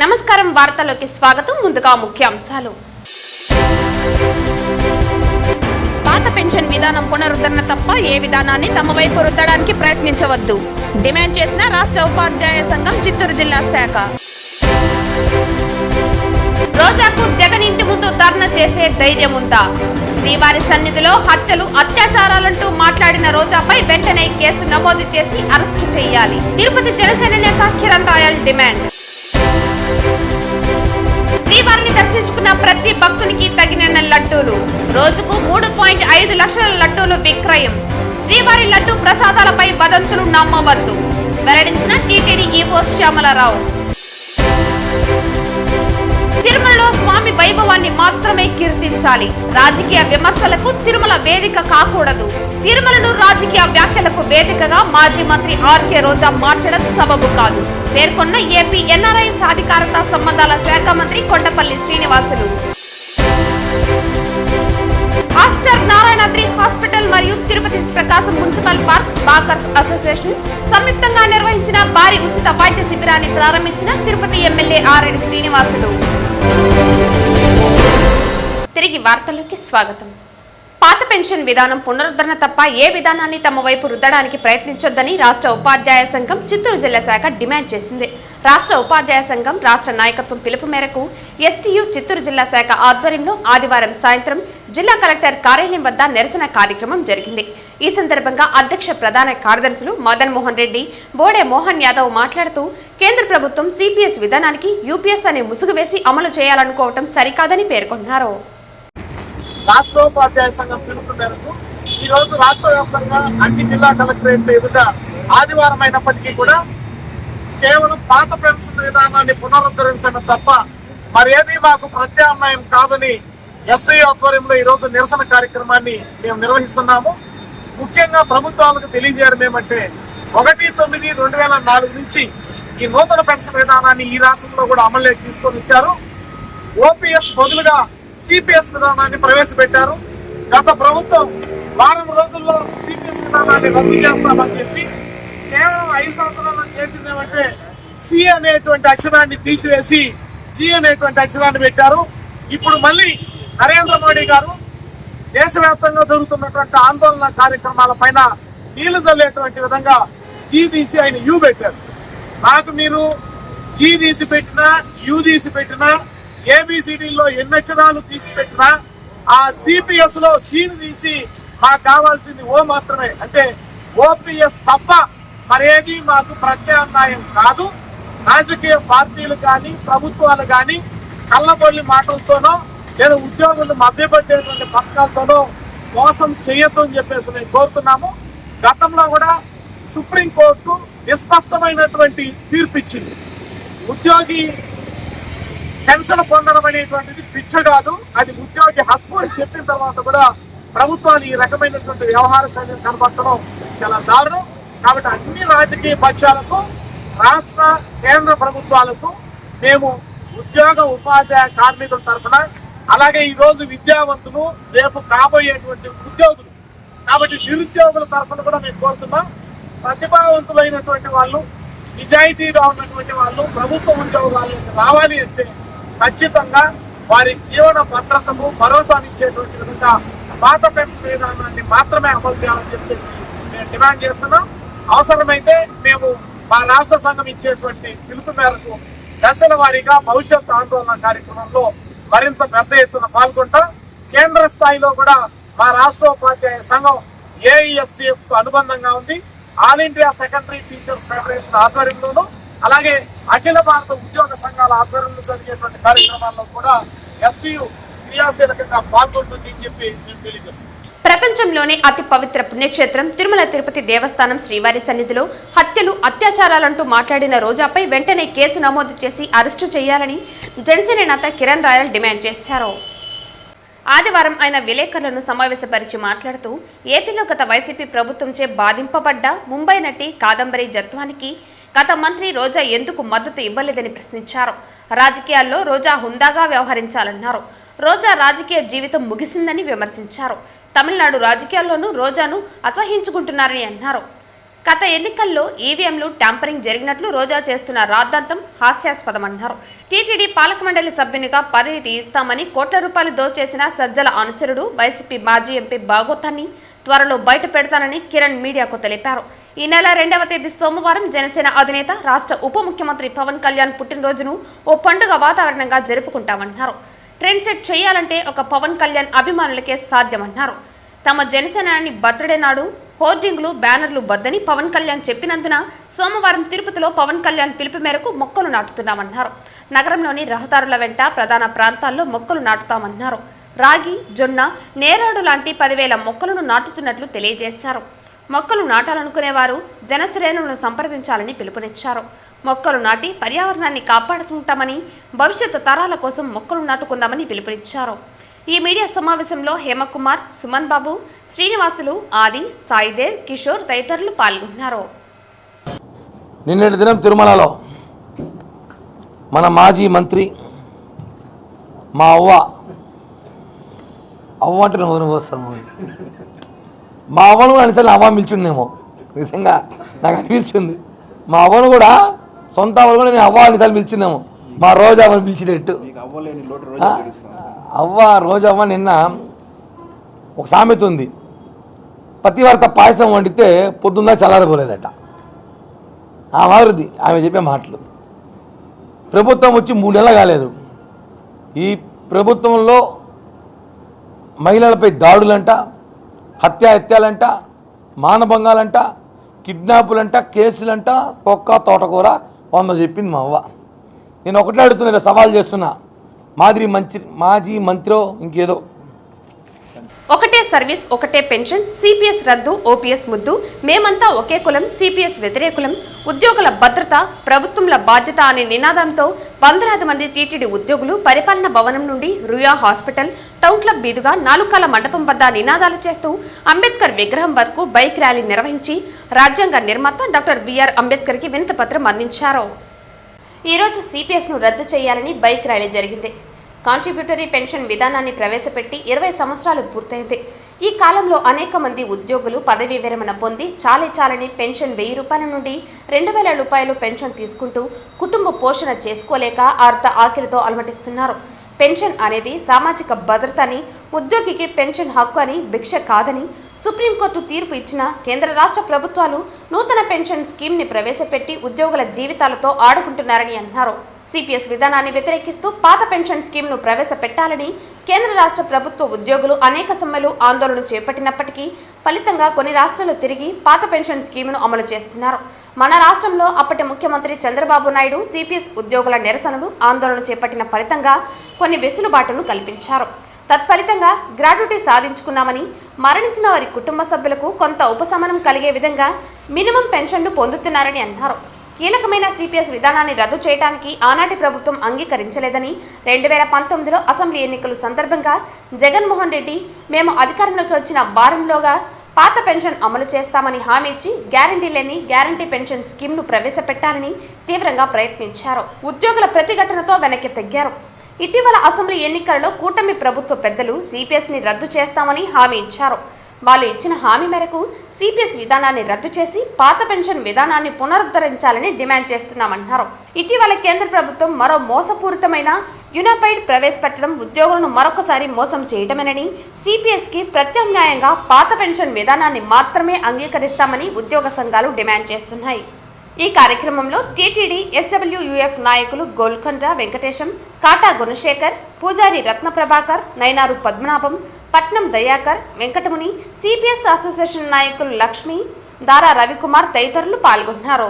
నమస్కారం వార్తలోకి స్వాగతం. ముందుగా ముఖ్యాంశాలు. పాత పెన్షన్ విధానం పునరుద్ధరణ తప్ప ఏ విధానాన్ని తమ వైపు రుద్దడానికి ప్రయత్నించవద్దు డిమాండ్ చేసిన రాష్ట్ర ఉపాధ్యాయ సంఘం చిత్తూరు జిల్లా శాఖ. రోజాకు జగన్ ఇంటి ముందు ధర్నా చేసే ధైర్యం ఉందా? శ్రీవారి సన్నిధిలో హత్యలు అత్యాచారాలంటూ మాట్లాడిన రోజాపై వెంటనే కేసు నమోదు చేసి అరెస్టు చేయాలి. తిరుపతి జనసేన నేత కిరణ్ రాయల్ డిమాండ్. శ్రీవారిని దర్శించుకున్న ప్రతి భక్తునికి తగిన లడ్డూలు. రోజుకు 3.5 లక్షల లడ్డూలు విక్రయం. శ్రీవారి లడ్డూ ప్రసాదాలపై వదంతులు నమ్మవద్దు వెల్లడించిన టీటీడీ ఈవో శ్యామలరావు. తిరుమలలో స్వామి వైభవాన్ని మాత్రమే కీర్తించాలి. రాజకీయ విమర్శలకు తిరుమల వేదిక కాకూడదు. తిరుమలను రాజకీయ వ్యాఖ్యలకు వేదికగా మాజీ మంత్రి ఆర్కే రోజా మార్చడం సబబు కాదు పేర్కొన్న ఏపీ ఎన్ఆర్ఐ సాధికారత సంబంధాల శాఖ మంత్రి కొండపల్లి శ్రీనివాసులు. హాస్టర్ నారాయణాద్రి హాస్పిటల్ మరియు తిరుపతి ప్రకాశం మున్సిపల్ పార్క్ వాకర్స్ అసోసియేషన్ సంయుక్తంగా నిర్వహించిన భారీ ఉచిత వైద్య శిబిరాన్ని ప్రారంభించిన తిరుపతి ఎమ్మెల్యే ఆర్ఎడి శ్రీనివాసులు. తిరిగి వార్తల్లోకి స్వాగతం. పాత పెన్షన్ విధానం పునరుద్ధరణ తప్ప ఏ విధానాన్ని తమ వైపు రుద్దడానికి ప్రయత్నించొద్దని రాష్ట్ర ఉపాధ్యాయ సంఘం చిత్తూరు జిల్లా శాఖ డిమాండ్ చేసింది. రాష్ట్ర ఉపాధ్యాయ సంఘం రాష్ట్ర నాయకత్వం పిలుపు మేరకు ఎస్టీయు చిత్తూరు జిల్లా శాఖ ఆధ్వర్యంలో ఆదివారం సాయంత్రం జిల్లా కలెక్టర్ కార్యాలయం వద్ద నిరసన కార్యక్రమం జరిగింది. ఈ సందర్భంగా అధ్యక్ష ప్రధాన కార్యదర్శులు మదన్ మోహన్ రెడ్డి, బోడే మోహన్ యాదవ్ మాట్లాడుతూ కేంద్ర ప్రభుత్వం సిపిఎస్ విధానానికి యూపీఎస్ అనే ముసుగు వేసి అమలు చేయాలనుకోవటం సరికాదని పేర్కొన్నారు. రాష్ట్ర ఉపాధ్యాయ సంఘం పిలుపు మేరకు ఈ రోజు రాష్ట్ర వ్యాప్తంగా అన్ని జిల్లా కలెక్టరేట్ల ఎదుట ఆదివారం అయినప్పటికీ కూడా కేవలం పాత పెన్షన్ విధానాన్ని పునరుద్ధరించడం తప్ప మరేది మాకు ప్రత్యామ్నాయం కాదని ఎస్టీ ఆధ్వర్యంలో ఈ రోజు నిరసన కార్యక్రమాన్ని మేము నిర్వహిస్తున్నాము. ముఖ్యంగా ప్రభుత్వాలకు తెలియజేయడం ఏమంటే 1/9/2004 నుంచి ఈ నూతన పెన్షన్ విధానాన్ని ఈ రాష్ట్రంలో కూడా అమలులోకి తీసుకొని వచ్చారు. ఓపీఎస్ బదులుగా సిపిఎస్ విధానాన్ని ప్రవేశపెట్టారు. గత ప్రభుత్వం వారం రోజుల్లో సిపిఎస్ విధానాన్ని రద్దు చేస్తామని చెప్పి కేవలం 5 సంవత్సరాల్లో చేసింది ఏమంటే సి అనేటువంటి అక్షరాన్ని తీసివేసి జి అనేటువంటి అక్షరాన్ని పెట్టారు. ఇప్పుడు మళ్ళీ నరేంద్ర మోడీ గారు దేశవ్యాప్తంగా జరుగుతున్నటువంటి ఆందోళన కార్యక్రమాల పైన నీళ్లు చల్లేటువంటి విధంగా జీ తీసి ఆయన యూ పెట్టారు. నాకు మీరు జీ తీసి పెట్టినా యూ తీసి పెట్టినా ఏబిసిడిలో ఎన్ని అక్షరాలు తీసి పెట్టినా ఆ సిపిఎస్ లో సీని తీసి మాకు కావాల్సింది ఓ మాత్రమే, అంటే ఓపీఎస్ తప్ప మరేది మాకు ప్రత్యామ్నాయం కాదు. రాజకీయ పార్టీలు కానీ ప్రభుత్వాలు కానీ కళ్ళబొల్లి మాటలతోనో లేదా ఉద్యోగులు మభ్యపెట్టేటువంటి పథకాలతోనో మోసం చేయొద్దు అని చెప్పేసి మేము కోరుతున్నాము. గతంలో కూడా సుప్రీంకోర్టు నిస్పష్టమైనటువంటి తీర్పు ఇచ్చింది. ఉద్యోగి పెన్షన్ పొందడం అనేటువంటిది పిచ్చ కాదు, అది ఉద్యోగి హక్కు అని చెప్పిన తర్వాత కూడా ప్రభుత్వాలు ఈ రకమైనటువంటి వ్యవహార శైలిని కనబరచడం చాలా దారుణం. కాబట్టి అన్ని రాజకీయ పక్షాలకు, రాష్ట్ర కేంద్ర ప్రభుత్వాలకు మేము ఉద్యోగ ఉపాధ్యాయ కార్మికుల తరఫున, అలాగే ఈ రోజు విద్యావంతులు, రేపు కాబోయేటువంటి ఉద్యోగులు, కాబట్టి నిరుద్యోగుల తరఫున కూడా మేము కోరుతున్నాం. ప్రతిభావంతులైనటువంటి వాళ్ళు, నిజాయితీగా ఉన్నటువంటి వాళ్ళు ప్రభుత్వ ఉద్యోగాలు రావాలి అంటే ఖచ్చితంగా వారి జీవన భద్రతకు భరోసానిచ్చేటువంటి విధంగా పాత పెన్షన్ విధానాన్ని మాత్రమే అమలు చేయాలని చెప్పేసి మేము డిమాండ్ చేస్తున్నాం. అవసరమైతే మేము మా రాష్ట్ర సంఘం ఇచ్చేటువంటి పిలుపు మేరకు దశల వారీగా భవిష్యత్ ఆందోళన కార్యక్రమంలో మరింత పెద్ద ఎత్తున పాల్గొంటాం. కేంద్ర స్థాయిలో కూడా మా రాష్ట్ర ఉపాధ్యాయ సంఘం ఏఈఎస్టీఎఫ్ కు అనుబంధంగా ఉంది. All India secondary teachers federation ఆధ్వర్యంలోనూ, అలాగే అఖిల భారత ఉద్యోగ సంఘాల ఆధ్వర్యంలో జరిగేటువంటి కార్యక్రమాల్లో కూడా ఎస్టీయు క్రియాశీలకంగా పాల్గొంటుంది అని చెప్పి మేము తెలియజేస్తాం. ప్రపంచంలోనే అతి పవిత్ర పుణ్యక్షేత్రం తిరుమల తిరుపతి దేవస్థానం శ్రీవారి సన్నిధిలో హత్యలు అత్యాచారాలంటూ మాట్లాడిన రోజాపై వెంటనే కేసు నమోదు చేసి అరెస్టు చేయాలని జనసేన నేత కిరణ్ రాయల్ డిమాండ్ చేశారు. ఆదివారం ఆయన విలేకరులను సమావేశపరిచి మాట్లాడుతూ ఏపీలో గత వైసీపీ ప్రభుత్వంచే బాధింపబడ్డ ముంబై నటి కాదంబరి జత్వానికి గత మంత్రి రోజా ఎందుకు మద్దతు ఇవ్వలేదని ప్రశ్నించారు. రాజకీయాల్లో రోజా హుందాగా వ్యవహరించాలన్నారు. రోజా రాజకీయ జీవితం ముగిసిందని విమర్శించారు. తమిళనాడు రాజకీయాల్లోనూ రోజాను అసహించుకుంటున్నారని అన్నారు. గత ఎన్నికల్లో ఈవీఎంలు ట్యాంపరింగ్ జరిగినట్లు రోజా చేస్తున్న రాద్ధాంతం హాస్యాస్పదమన్నారు. టీటీడీ పాలక మండలి సభ్యునిగా పదవి తీయిస్తామని కోట్ల రూపాయలు దోచేసిన సజ్జల అనుచరుడు వైసీపీ మాజీ ఎంపీ భాగోతాన్ని త్వరలో బయట పెడతానని కిరణ్ మీడియాకు తెలిపారు. ఈ నెల 2వ తేదీ సోమవారం జనసేన అధినేత రాష్ట్ర ఉప ముఖ్యమంత్రి పవన్ కళ్యాణ్ పుట్టినరోజును ఓ పండుగ వాతావరణంగా జరుపుకుంటామన్నారు. ట్రెండ్ సెట్ చేయాలంటే ఒక పవన్ కళ్యాణ్ అభిమానులకే సాధ్యమన్నారు. తమ జనసేనాని బర్త్డే నాడు హోర్డింగ్లు బ్యానర్లు వద్దని పవన్ కళ్యాణ్ చెప్పినందున సోమవారం తిరుపతిలో పవన్ కళ్యాణ్ పిలుపు మేరకు మొక్కలు నాటుతున్నామన్నారు. నగరంలోని రహదారుల వెంట ప్రధాన ప్రాంతాల్లో మొక్కలు నాటుతామన్నారు. రాగి, జొన్న, నేరేడు లాంటి 10,000 మొక్కలను నాటుతున్నట్లు తెలియజేశారు. మొక్కలు నాటాలనుకునేవారు జనశ్రేణులను సంప్రదించాలని పిలుపునిచ్చారు. మొక్కలు నాటి పర్యావరణాన్ని కాపాడుకుంటామని, భవిష్యత్తు తరాల కోసం మొక్కలు నాటుకుందామని పిలుపునిచ్చారు. ఈ మీడియా సమావేశంలో హేమకుమార్, సుమన్ బాబు, శ్రీనివాసులు, ఆది, సాయిదేవ్, కిషోర్ తదితరులు పాల్గొన్నారు. నిన్నటి దినం తిరుమలలో మన మాజీ మంత్రి మా అవ్వ అంటే వస్తాము మా అవ్వను కూడా అనిసరి అవ్వ పిలిచిండేమో. నిజంగా నాకు అనిపిస్తుంది మా అవ్వను కూడా సొంత అవ్వను కూడా నేను అవ్వ అనిసరి పిలిచిందేమో. మా రోజు అవ్వని పిలిచినట్టు అవ్వ రోజవ్వ నిన్న ఒక సామెత ఉంది, పతివార్త పాయసం వండితే పొద్దున్న చల్లారిపోలేదట. ఆ మారుది ఆమె చెప్పే మాటలు. ప్రభుత్వం వచ్చి 3 నెలలు కాలేదు. ఈ ప్రభుత్వంలో మహిళలపై దాడులంట, హత్యాలంట, మానభంగాలంట, కిడ్నాపులంట, కేసులంట, తొక్క తోటకూర 100 చెప్పింది మా అవ్వ. నేను ఒకటే అడుగుతున్నా, సవాల్ చేస్తున్నా, మాజీ మంత్రో ఇంకేదో ఒకటే సర్వీస్ ఒకటే పెన్షన్, సిపిఎస్ రద్దు, ఓపీఎస్ ముద్దు, మేమంతా ఒకే కులం, సిపిఎస్ వ్యతిరేకులం, ఉద్యోగుల భద్రత ప్రభుత్వంల బాధ్యత అనే నినాదంతో వందలాది మంది టీటీడీ ఉద్యోగులు పరిపాలన భవనం నుండి రుయా హాస్పిటల్, టౌన్ క్లబ్ మీదుగా 4 కాల మండపం వద్ద నినాదాలు చేస్తూ అంబేద్కర్ విగ్రహం వరకు బైక్ ర్యాలీ నిర్వహించి రాజ్యాంగ నిర్మాత డాక్టర్ బిఆర్ అంబేద్కర్కి వినతిపత్రం అందించారు. ఈరోజు సిపిఎస్ను రద్దు చేయాలని బైక్ ర్యాలీ జరిగింది. కాంట్రిబ్యూటరీ పెన్షన్ విధానాన్ని ప్రవేశపెట్టి 20 సంవత్సరాలు పూర్తయింది. ఈ కాలంలో అనేక మంది ఉద్యోగులు పదవీ విరమణ పొంది చాలని పెన్షన్ 1000 రూపాయల నుండి 2000 రూపాయలు పెన్షన్ తీసుకుంటూ కుటుంబ పోషణ చేసుకోలేక ఆకలితో అలమటిస్తున్నారు. పెన్షన్ అనేది సామాజిక భద్రత అని, ఉద్యోగికి పెన్షన్ హక్కు అని, భిక్ష కాదని సుప్రీంకోర్టు తీర్పు ఇచ్చిన కేంద్ర రాష్ట్ర ప్రభుత్వాలు నూతన పెన్షన్ స్కీమ్ని ప్రవేశపెట్టి ఉద్యోగుల జీవితాలతో ఆడుకుంటున్నారని అన్నారు. సిపిఎస్ విధానాన్ని వ్యతిరేకిస్తూ పాత పెన్షన్ స్కీమ్ను ప్రవేశపెట్టాలని కేంద్ర రాష్ట్ర ప్రభుత్వ ఉద్యోగులు అనేక సమ్మెలు, ఆందోళనలు చేపట్టినప్పటికీ ఫలితంగా కొన్ని రాష్ట్రాలు తిరిగి పాత పెన్షన్ స్కీమ్ను అమలు చేస్తున్నారు. మన రాష్ట్రంలో అప్పటి ముఖ్యమంత్రి చంద్రబాబు నాయుడు సిపిఎస్ ఉద్యోగుల నిరసనలు, ఆందోళనలు చేపట్టిన ఫలితంగా కొన్ని వెసులుబాటును కల్పించారు. తత్ఫలితంగా గ్రాట్యుటీ సాధించుకున్నామని, మరణించిన వారి కుటుంబ సభ్యులకు కొంత ఉపశమనం కలిగే విధంగా మినిమం పెన్షన్ను పొందుతున్నారని అన్నారు. కీలకమైన సిపిఎస్ విధానాన్ని రద్దు చేయడానికి ఆనాటి ప్రభుత్వం అంగీకరించలేదని 2019లో అసెంబ్లీ ఎన్నికల సందర్భంగా జగన్మోహన్ రెడ్డి మేము అధికారంలోకి వచ్చిన వారంలోగా పాత పెన్షన్ అమలు చేస్తామని హామీ ఇచ్చి గ్యారంటీ లేని గ్యారంటీ పెన్షన్ స్కీమ్ను ప్రవేశపెట్టాలని తీవ్రంగా ప్రయత్నించారు. ఉద్యోగుల ప్రతిఘటనతో వెనక్కి తగ్గారు. ఇటీవల అసెంబ్లీ ఎన్నికలలో కూటమి ప్రభుత్వ పెద్దలు సిపిఎస్ని రద్దు చేస్తామని హామీ ఇచ్చారు. వాళ్ళు ఇచ్చిన హామీ మేరకు సిపిఎస్ విధానాన్ని రద్దు చేసి పాత పెన్షన్ విధానాన్ని పునరుద్ధరించాలని డిమాండ్ చేస్తున్నామన్నారు. ఇటీవల కేంద్ర ప్రభుత్వం మరో మోసపూరితమైన యునైటెడ్ ప్రవేశపెట్టడం ఉద్యోగులను మరొకసారి మోసం చేయడమేనని, సిపిఎస్కి ప్రత్యామ్నాయంగా పాత పెన్షన్ విధానాన్ని మాత్రమే అంగీకరిస్తామని ఉద్యోగ సంఘాలు డిమాండ్ చేస్తున్నాయి. ఈ కార్యక్రమంలో టీటీడీ ఎస్డబ్ల్యూయూఎఫ్ నాయకులు గోల్కొండ వెంకటేశం, కాటా గుణశేఖర్, పూజారి రత్న ప్రభాకర్, నైనారు పద్మనాభం, పట్నం దయాకర్, వెంకటముని, సిపిఎస్ అసోసియేషన్ నాయకులు లక్ష్మి, దారా రవికుమార్ తదితరులు పాల్గొన్నారు.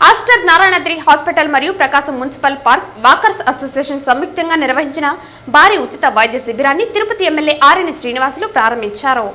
ఆస్టర్ నారాయణద్రి హాస్పిటల్ మరియు ప్రకాశం మున్సిపల్ పార్క్ వాకర్స్ అసోసియేషన్ సంయుక్తంగా నిర్వహించిన భారీ ఉచిత వైద్య శిబిరాన్ని తిరుపతి ఎమ్మెల్యే ఆర్ఎన్ శ్రీనివాసులు ప్రారంభించారు.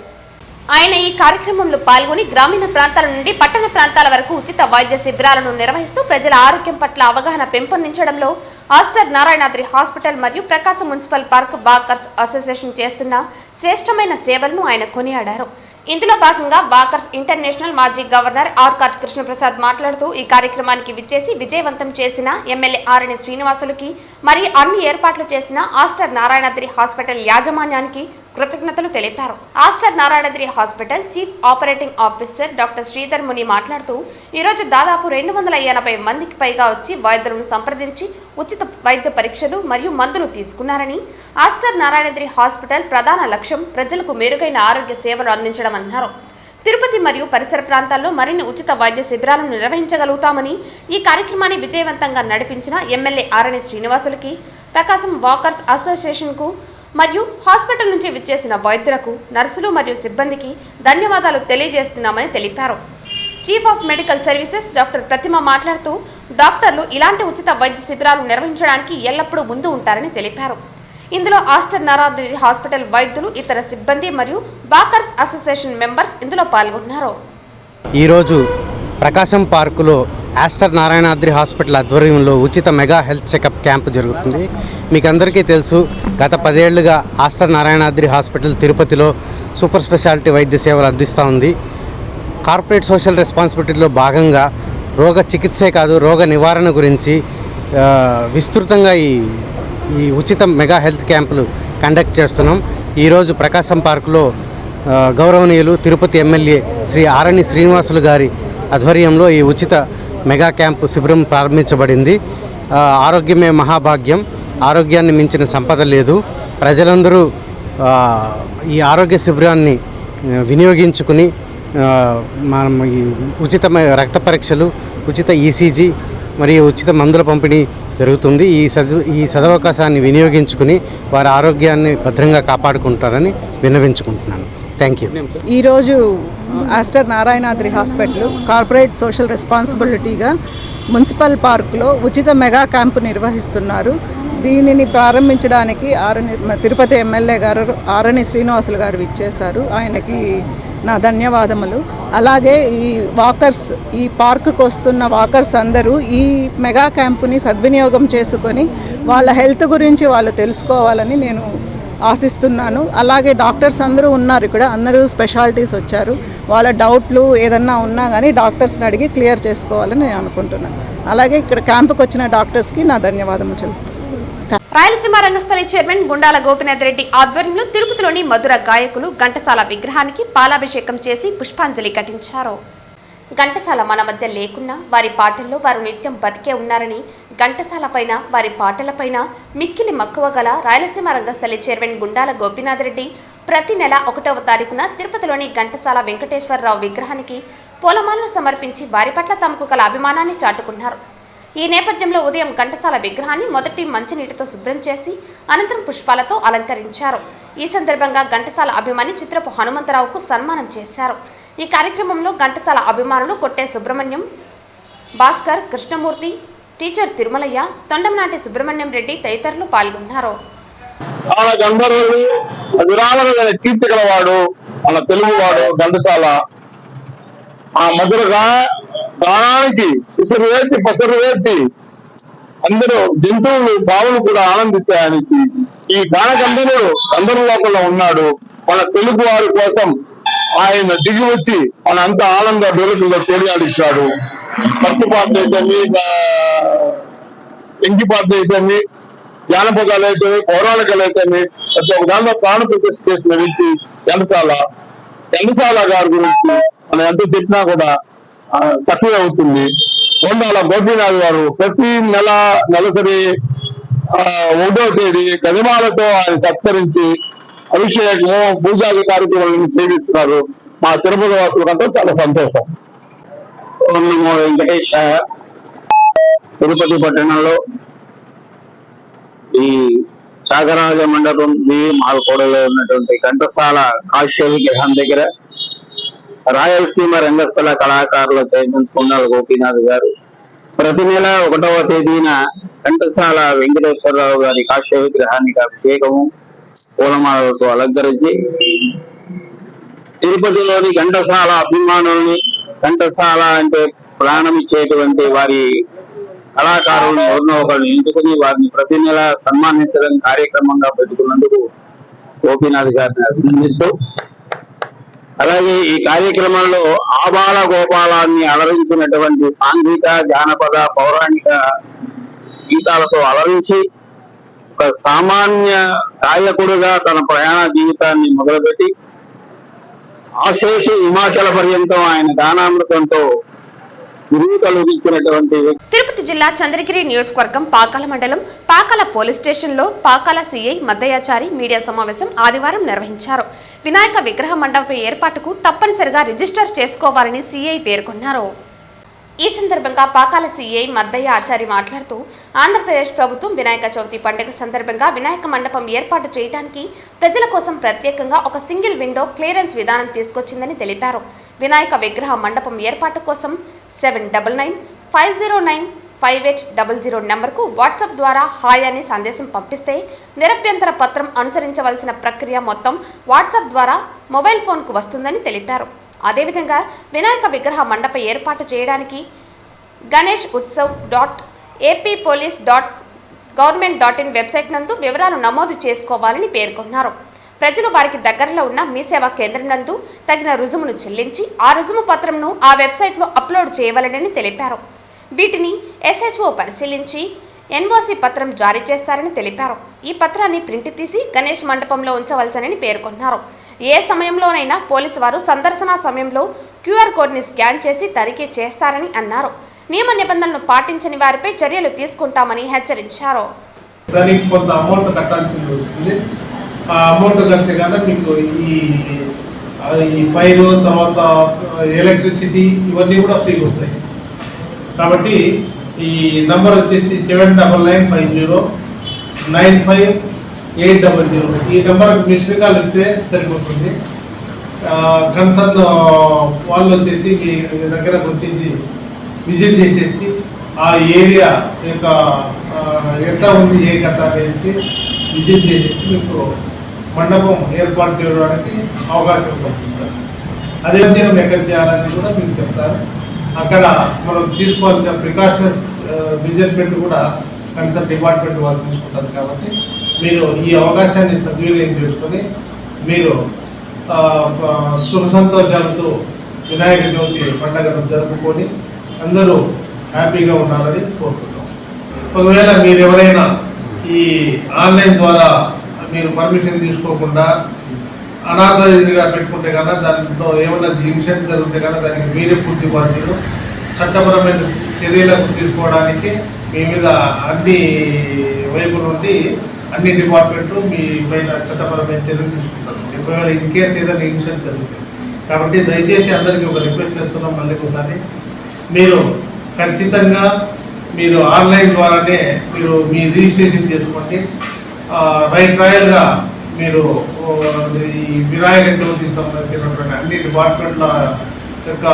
ఆయన ఈ కార్యక్రమంలో పాల్గొని గ్రామీణ ప్రాంతాల నుండి పట్టణ ప్రాంతాల వరకు ఉచిత వైద్య శిబిరాలను నిర్వహిస్తూ ప్రజల ఆరోగ్యం పట్ల అవగాహన పెంపొందించడంలో ఆస్టర్ నారాయణాద్రి హాస్పిటల్ మరియు ప్రకాశం మున్సిపల్ పార్క్ వాకర్స్ అసోసియేషన్ చేస్తున్న శ్రేష్టమైన సేవలను ఆయన కొనియాడారు. ఇందులో భాగంగా వాకర్స్ ఇంటర్నేషనల్ మాజీ గవర్నర్ ఆర్కాట్ కృష్ణప్రసాద్ మాట్లాడుతూ ఈ కార్యక్రమానికి విచ్చేసి విజయవంతం చేసిన ఎమ్మెల్యే ఆరణి శ్రీనివాసులకి మరియు అన్ని ఏర్పాట్లు చేసిన ఆస్టర్ నారాయణాద్రి హాస్పిటల్ యాజమాన్యానికి కృతజ్ఞతలు తెలిపారు. Aster Narayanadri hospital chief operating officer doctor Sridhar ముని మాట్లాడుతూ ఈరోజు దాదాపు 280 మందికి పైగా వచ్చి వైద్యులను సంప్రదించి ఉచిత వైద్య పరీక్షలు మరియు మందులు తీసుకున్నారని, ఆస్టర్ నారాయణాద్రి హాస్పిటల్ ప్రధాన లక్ష్యం ప్రజలకు మెరుగైన ఆరోగ్య సేవలు అందించడం అన్నారు. తిరుపతి మరియు పరిసర ప్రాంతాల్లో మరిన్ని ఉచిత వైద్య శిబిరాలను నిర్వహించగలుగుతామని, ఈ కార్యక్రమాన్ని విజయవంతంగా నడిపించిన ఎమ్మెల్యే ఆరణి శ్రీనివాసులకి, ప్రకాశం వాకర్స్ అసోసియేషన్కు మరియు హాస్పిటల్ నుంచి విచ్చేసిన వైద్యులకు, నర్సులు మరియు సిబ్బందికి ధన్యవాదాలు తెలియజేస్తున్నామని తెలిపారు. Chief of medical services doctor Pratima మాట్లాడుతూ డాక్టర్లు ఇలాంటి ఉచిత వైద్య శిబిరాలు నిర్వహించడానికి ఎల్లప్పుడూ ముందు ఉంటారని తెలిపారు. ఇందులో ఆస్టర్ నారాయణాద్రి హాస్పిటల్ వైద్యులు, ఇతర సిబ్బంది మరియు వాకర్స్ అసోసియేషన్ మెంబర్స్ ఇందులో పాల్గొన్నారు. ఈరోజు ప్రకాశం పార్కులో ఆస్టర్ నారాయణాద్రి హాస్పిటల్ ఆధ్వర్యంలో ఉచిత మెగా హెల్త్ చెకప్ క్యాంప్ జరుగుతుంది. మీకు అందరికీ తెలుసు, గత 10 ఏళ్లుగా ఆస్టర్ నారాయణాద్రి హాస్పిటల్ తిరుపతిలో సూపర్ స్పెషాలిటీ వైద్య సేవలు అందిస్తూ ఉంది. కార్పొరేట్ సోషల్ రెస్పాన్సిబిలిటీలో భాగంగా రోగ చికిత్సే కాదు, రోగ నివారణ గురించి విస్తృతంగా ఈ ఉచిత మెగా హెల్త్ క్యాంపులు కండక్ట్ చేస్తున్నాం. ఈరోజు ప్రకాశం పార్కులో గౌరవనీయులు తిరుపతి ఎమ్మెల్యే శ్రీ ఆరణి శ్రీనివాసులు గారి ఆధ్వర్యంలో ఈ ఉచిత మెగా క్యాంపు శిబిరం ప్రారంభించబడింది. ఆరోగ్యమే మహాభాగ్యం, ఆరోగ్యాన్ని మించిన సంపద లేదు. ప్రజలందరూ ఈ ఆరోగ్య శిబిరాన్ని వినియోగించుకుని మనం ఈ ఉచిత రక్త పరీక్షలు, ఉచిత ఈసీజీ మరియు ఉచిత మందుల పంపిణీ జరుగుతుంది. ఈ సదవకాశాన్ని వినియోగించుకుని వారి ఆరోగ్యాన్ని భద్రంగా కాపాడుకుంటారని విన్నవించుకుంటున్నాను. Thank you. ఈరోజు Aster Narayanadri hospital corporate social రెస్పాన్సిబిలిటీగా మున్సిపల్ పార్కులో ఉచిత మెగా క్యాంపు నిర్వహిస్తున్నారు. దీనిని ప్రారంభించడానికి తిరుపతి ఎమ్మెల్యే గారు ఆరణి శ్రీనివాసులు గారు ఇచ్చేశారు. ఆయనకి నా ధన్యవాదములు. అలాగే ఈ వాకర్స్, ఈ పార్కుకు వస్తున్న వాకర్స్ అందరూ ఈ మెగా క్యాంపుని సద్వినియోగం చేసుకొని వాళ్ళ హెల్త్ గురించి వాళ్ళు తెలుసుకోవాలని నేను ఆశిస్తున్నాను. అలాగే డాక్టర్స్ అందరూ ఉన్నారు ఇక్కడ, అందరూ స్పెషాలిటీస్ వచ్చారు. వాళ్ళ డౌట్లు ఏదన్నా ఉన్నా కానీ డాక్టర్స్ని అడిగి క్లియర్ చేసుకోవాలని నేను అనుకుంటున్నాను. అలాగే ఇక్కడ క్యాంపుకి వచ్చిన డాక్టర్స్కి నా ధన్యవాదములు చెబుతాను. రాయలసీమ రంగస్థలి చైర్మన్ గుండాల గోపినాథ్ రెడ్డి ఆధ్వర్యంలో తిరుపతిలోని మధుర గాయకులు ఘంటసాల విగ్రహానికి పాలాభిషేకం చేసి పుష్పాంజలి ఘటించారు. ఘంటసాల మన మధ్య లేకున్నా వారి పాటల్లో వారు నిత్యం బతికే ఉన్నారని, ఘంటసాల పైన వారి పాటలపైన మిక్కిలి మక్కువ గల రాయలసీమ రంగస్థలి చైర్మన్ గుండాల గోపినాథ్ రెడ్డి ప్రతి నెల 1వ తారీఖున తిరుపతిలోని ఘంటసాల వెంకటేశ్వరరావు విగ్రహానికి పూలమాలను సమర్పించి వారి పట్ల తమకు గల అభిమానాన్ని చాటుకున్నారు. ఈ నేపథ్యంలో ఉదయం ఘంటసాల విగ్రహాన్ని మొదటి మంచినీటితో శుభ్రం చేసి అనంతరం పుష్పాలతో అలంకరించారు. ఈ సందర్భంగా ఘంటసాల అభిమాని చిత్రపు హనుమంతరావుకు సన్మానం చేశారు. ఈ కార్యక్రమంలో ఘంటసాల అభిమానులు కొట్టే సుబ్రహ్మణ్యం, భాస్కర్, కృష్ణమూర్తి, టీచర్ తిరుమలయ్య, తొండంనాటి సుబ్రహ్మణ్యం రెడ్డి తదితరులు పాల్గొన్నారు. కీర్తి గలవాడు మన తెలుగువాడు ఘంటసాల. ఆ మధురగా గానానికి విసురు వేసి పసరు వేసి అందరూ జంతువులు బావులు కూడా ఆనందిస్తాయనేసి ఈ గానగంధర్వుడు గంధర్వలోకంలో ఉన్నాడు. మన తెలుగు వారి కోసం ఆయన దిగి వచ్చి మన అంత ఆనంద డోలకుల్లో తేలియాడిచ్చాడు. భక్తి పాటలు అయితేమి, ఎంకి పాటలు అయితేమి, జానపదాలు అయితేమి, పౌరాణికలు అయితేమి, ప్రతి ఒక్క దాంట్లో ప్రాణ ప్రతిష్ఠ చేసిన వ్యక్తి ఘంటసాల గారి గురించి మనం ఎంత చెప్పినా కూడా తక్కువే అవుతుంది. కొండాల గోపీనాథ్ గారు ప్రతి నెలసరి 1వ తేదీ గజమాలతో ఆయన సత్కరించి అభిషేకము, పూజాది కార్యక్రమాలను చేయిస్తున్నారు. మా తిరుపతి వాసులకంతా చాలా సంతోషం. వెంకటేశ తిరుపతి పట్టణంలో ఈ త్యాగరాజ మండపం మాల్కోడలో ఉన్నటువంటి ఘంటసాల కాశ్య విగ్రహం దగ్గర రాయలసీమ రంగస్థల కళాకారుల చైర్మన్ కొండాల గోపీనాథ్ గారు ప్రతి నెల 1వ తేదీన ఘంటసాల వెంకటేశ్వరరావు గారి కాశ్య విగ్రహానికి అభిషేకము, పూలమాలతో అలంకరించి తిరుపతిలోని ఘంటసాల అభిమానుల్ని, ఘంటసాల అంటే ప్రాణం ఇచ్చేటువంటి వారి కళాకారులు ఎవరినో ఒకరిని ఎంచుకుని వారిని ప్రతి నెల సన్మానించడం కార్యక్రమంగా పెట్టుకున్నందుకు గోపీనాథ్ గారిని అభినందిస్తూ, అలాగే ఈ కార్యక్రమంలో ఆబాల గోపాలాన్ని అలరించినటువంటి సాంఘిక, జానపద, పౌరాణిక గీతాలతో అలరించి ఒక సామాన్య గాయకుడుగా తన ప్రయాణ జీవితాన్ని మొదలుపెట్టి ఆశేషి హిమాచల పర్యంతం ఆయన గానామృతంతో ఇచ్చినటువంటి తిరుపతి జిల్లా చంద్రగిరి నియోజకవర్గం పాకాల మండలం పాకాల పోలీస్ స్టేషన్లో పాకాల సిఐ మద్దయాచారి మీడియా సమావేశం ఆదివారం నిర్వహించారు. వినాయక విగ్రహ మండపం ఏర్పాటుకు తప్పనిసరిగా రిజిస్టర్ చేసుకోవాలని సిఐ పేర్కొన్నారు. ఈ సందర్భంగా పాకాల సిఐ మద్దయ్య ఆచారి మాట్లాడుతూ, ఆంధ్రప్రదేశ్ ప్రభుత్వం వినాయక చవితి పండుగ సందర్భంగా వినాయక మండపం ఏర్పాటు చేయడానికి ప్రజల కోసం ప్రత్యేకంగా ఒక సింగిల్ విండో క్లియరెన్స్ విధానం తీసుకొచ్చిందని తెలిపారు. వినాయక విగ్రహ మండపం ఏర్పాటు కోసం 7995095800 నెంబర్కు వాట్సాప్ ద్వారా హాయ్ అని సందేశం పంపిస్తే నిరభ్యంతర పత్రం అనుసరించవలసిన ప్రక్రియ మొత్తం వాట్సాప్ ద్వారా మొబైల్ ఫోన్కు వస్తుందని తెలిపారు. అదేవిధంగా వినాయక విగ్రహ మండప ఏర్పాటు చేయడానికి ganesh.appolice.government.in వెబ్సైట్ నందు వివరాలు నమోదు చేసుకోవాలని పేర్కొన్నారు. ప్రజలు వారికి దగ్గరలో ఉన్న మీ సేవా కేంద్రం నందు తగిన రుజుమును చెల్లించి ఆ రుజుము పత్రంను ఆ వెబ్సైట్లో అప్లోడ్ చేయవలెనని తెలిపారు. వీటిని SHO పరిశీలించి NOC పత్రం జారీ చేస్తారని తెలిపారు. ఈ పత్రాన్ని ప్రింట్ తీసి గణేష్ మండపంలో ఉంచవలసనని పేర్కొన్నారు. ఏ సమయంలోనైనా పోలీసు వారు సందర్శన సమయంలో QR కోడ్ని స్కాన్ చేసి తనిఖీ చేస్తారని అన్నారు. నియమ నిబంధనలు పాటించని వారిపై చర్యలు తీసుకుంటామని హెచ్చరించారు. దానికి కొంత అమౌంట్ కట్టాల్సి ఉంటుంది. ఆ అమౌంట్ కడితే కనుక మీకు ఈ ఫైర్ తర్వాత ఎలక్ట్రిసిటీ ఇవన్నీ కూడా ఫ్రీగా వస్తాయి. కాబట్టి ఈ నంబర్ వచ్చేసి 79509580. ఈ నెంబర్కి మిస్డ్ కాల్ ఇస్తే సరిపోతుంది. కన్సర్న్ వాళ్ళు వచ్చేసి మీ దగ్గరకు వచ్చేసి విజిట్ చేసేసి ఆ ఏరియా యొక్క ఎట్లా ఉంది ఏ కథ అనేది విజిట్ చేసేసి మీకు మండపం ఏర్పాటు చేయడానికి అవకాశం కల్పిస్తారు. అదే విధంగా ఎక్కడ చేయాలని కూడా మీకు చెప్తారు. అక్కడ మనం తీసుకోవాల్సిన ప్రికాషన్ మెజర్మెంట్ కూడా కన్సర్న్ డిపార్ట్మెంట్ వాళ్ళు తీసుకుంటారు. కాబట్టి మీరు ఈ అవకాశాన్ని సద్వినియోగం చేసుకొని మీరు సుఖ సంతోషాలతో వినాయక చవితి పండుగను జరుపుకొని అందరూ హ్యాపీగా ఉండాలని కోరుతున్నాం. ఒకవేళ మీరు ఎవరైనా ఈ ఆన్లైన్ ద్వారా మీరు పర్మిషన్ తీసుకోకుండా అనాథగా పెట్టుకుంటే కన్నా దాంట్లో ఏమైనా ఇన్సిడెంట్ జరిగితే కన్నా దానికి మీరే పూర్తి బాధ్యులు. చట్టపరమైన చర్యలకు తీసుకోవడానికి మీ మీద అన్ని వైపుల నుండి అన్ని డిపార్ట్మెంట్లు మీ పైన చట్టపరమైన చర్యలు తీసుకుంటారు. ఒకవేళ ఇన్ కేసు ఏదైనా ఇన్సిడెంట్ జరుగుతుంది. కాబట్టి దయచేసి అందరికీ ఒక రిక్వెస్ట్ చేస్తున్నాం. మళ్ళీ ఒకసారి మీరు ఖచ్చితంగా మీరు ఆన్లైన్ ద్వారానే మీరు మీ రిజిస్ట్రేషన్ చేసుకోండి. రైట్ రాయల్గా మీరు ఈ వినాయక చవితికి సంబంధించినటువంటి అన్ని డిపార్ట్మెంట్ల యొక్క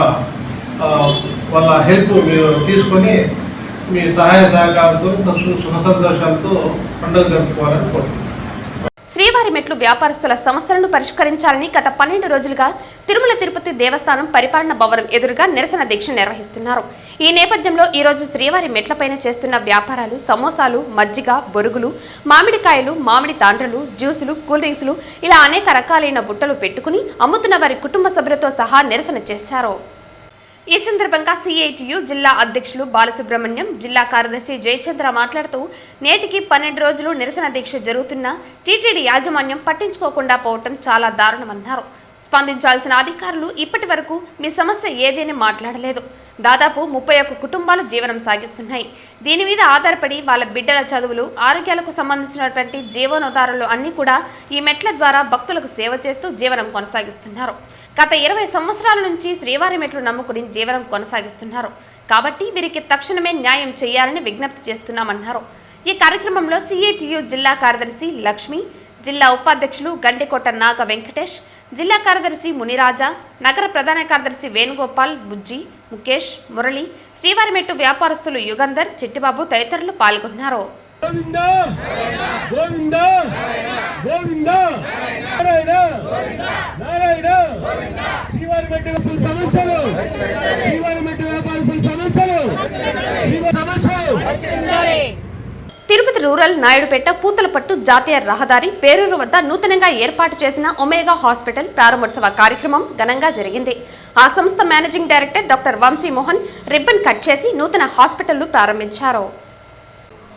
వాళ్ళ హెల్ప్ మీరు తీసుకొని మీ సహాయ సహకారంతో సుఖ సంతోషాలతో పండుగ జరుపుకోవాలని కోరుతున్నాను. శ్రీవారి మెట్లు వ్యాపారస్తుల సమస్యలను పరిష్కరించాలని గత 12 రోజులుగా తిరుమల తిరుపతి దేవస్థానం పరిపాలన భవనం ఎదురుగా నిరసన దీక్ష నిర్వహిస్తున్నారు. ఈ నేపథ్యంలో ఈరోజు శ్రీవారి మెట్లపైన చేస్తున్న వ్యాపారాలు సమోసాలు, మజ్జిగ, బొరుగులు, మామిడికాయలు, మామిడి తాండ్రలు, జ్యూసులు, కూల్ డ్రింక్స్లు ఇలా అనేక రకాలైన బుట్టలు పెట్టుకుని అమ్ముతున్న వారి కుటుంబ సభ్యులతో సహా నిరసన చేశారు. ఈ సందర్భంగా CITU జిల్లా అధ్యక్షులు బాలసుబ్రహ్మణ్యం, జిల్లా కార్యదర్శి జయచంద్ర మాట్లాడుతూ, నేటికి 12 రోజులు నిరసన దీక్ష జరుగుతున్నా టీటీడీ యాజమాన్యం పట్టించుకోకుండా పోవటం చాలా దారుణమన్నారు. స్పందించాల్సిన అధికారులు ఇప్పటి వరకు మీ సమస్య ఏదేని మాట్లాడలేదు. దాదాపు 31 కుటుంబాలు జీవనం సాగిస్తున్నాయి. దీని మీద ఆధారపడి వాళ్ళ బిడ్డల చదువులు, ఆరోగ్యాలకు సంబంధించినటువంటి జీవనోధారాలు అన్నీ కూడా ఈ మెట్ల ద్వారా భక్తులకు సేవ చేస్తూ జీవనం కొనసాగిస్తున్నారు. గత 20 సంవత్సరాల నుంచి శ్రీవారి మెట్లు నమ్ముకుని జీవనం కొనసాగిస్తున్నారు. కాబట్టి వీరికి తక్షణమే న్యాయం చేయాలని విజ్ఞప్తి చేస్తున్నామన్నారు. ఈ కార్యక్రమంలో CITU జిల్లా కార్యదర్శి లక్ష్మి, జిల్లా ఉపాధ్యక్షులు గండికోట నాగ వెంకటేష్, జిల్లా కార్యదర్శి మునిరాజా, నగర ప్రధాన కార్యదర్శి వేణుగోపాల్, బుజ్జి, ముఖేష్, మురళి, శ్రీవారి మెట్టు వ్యాపారస్తులు యుగంధర్, చిట్టిబాబు తదితరులు పాల్గొన్నారు. సమస్యలు తిరుపతి రూరల్ నాయుడుపేట పూతలపట్టు జాతీయ రహదారి పేరూరు వద్ద నూతనంగా ఏర్పాటు చేసిన ఒమేగా హాస్పిటల్ ప్రారంభోత్సవ కార్యక్రమం ఘనంగా జరిగింది. ఆ సంస్థ managing director doctor Vamsi Mohan ribbon cut చేసి నూతన హాస్పిటల్ను ప్రారంభించారు.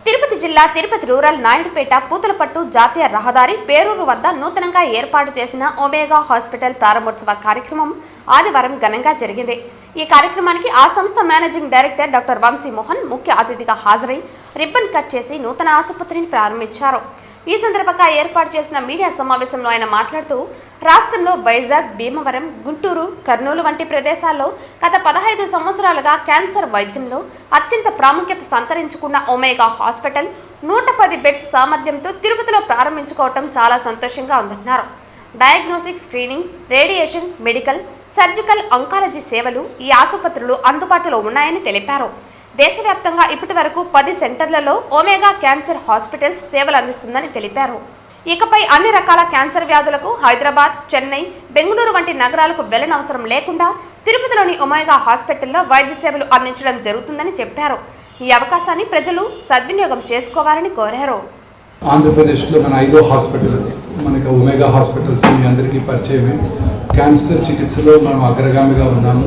తిరుపతి జిల్లా తిరుపతి రూరల్ నాయుడుపేట పూతలపట్టు జాతీయ రహదారి పేరూరు వద్ద నూతనంగా ఏర్పాటు చేసిన ఒమేగా హాస్పిటల్ ప్రారంభోత్సవ కార్యక్రమం ఆదివారం ఘనంగా జరిగింది. ఈ కార్యక్రమానికి ఆ సంస్థ managing director doctor Vamsi Mohan ముఖ్య అతిథిగా హాజరై రిబ్బన్ కట్ చేసి నూతన ఆసుపత్రిని ప్రారంభించారు. ఈ సందర్భంగా ఏర్పాటు చేసిన మీడియా సమావేశంలో ఆయన మాట్లాడుతూ రాష్ట్రంలో వైజాగ్, భీమవరం, గుంటూరు, కర్నూలు వంటి ప్రదేశాల్లో గత 15 సంవత్సరాలుగా క్యాన్సర్ వైద్యంలో అత్యంత ప్రాముఖ్యత సంతరించుకున్న ఒమేగా హాస్పిటల్ 110 బెడ్స్ సామర్థ్యంతో తిరుపతిలో ప్రారంభించుకోవటం చాలా సంతోషంగా ఉందన్నారు. Diagnostic, screening, radiation, medical, surgical, oncology సేవలు ఈ ఆసుపత్రులు అందుబాటులో ఉన్నాయని తెలిపారు. దేశవ్యాప్తంగా ఇప్పటి వరకు 10 సెంటర్లలో ఒమేగా క్యాన్సర్ హాస్పిటల్స్ సేవలు అందిస్తుందని తెలిపారు. ఇకపై అన్ని రకాల క్యాన్సర్ వ్యాధులకు హైదరాబాద్, చెన్నై, బెంగళూరు వంటి నగరాలకు వెళ్లనవసరం లేకుండా తిరుపతిలోని ఒమేగా హాస్పిటల్లో వైద్య సేవలు అందించడం జరుగుతుందని చెప్పారు. ఈ అవకాశాన్ని ప్రజలు సద్వినియోగం చేసుకోవాలని కోరారు. ఆంధ్రప్రదేశ్లో మన 5వ హాస్పిటల్ మనకి ఒమేగా హాస్పిటల్స్ మీ అందరికీ పరిచయమే. క్యాన్సర్ చికిత్సలో మనం అగ్రగామిగా ఉన్నాము.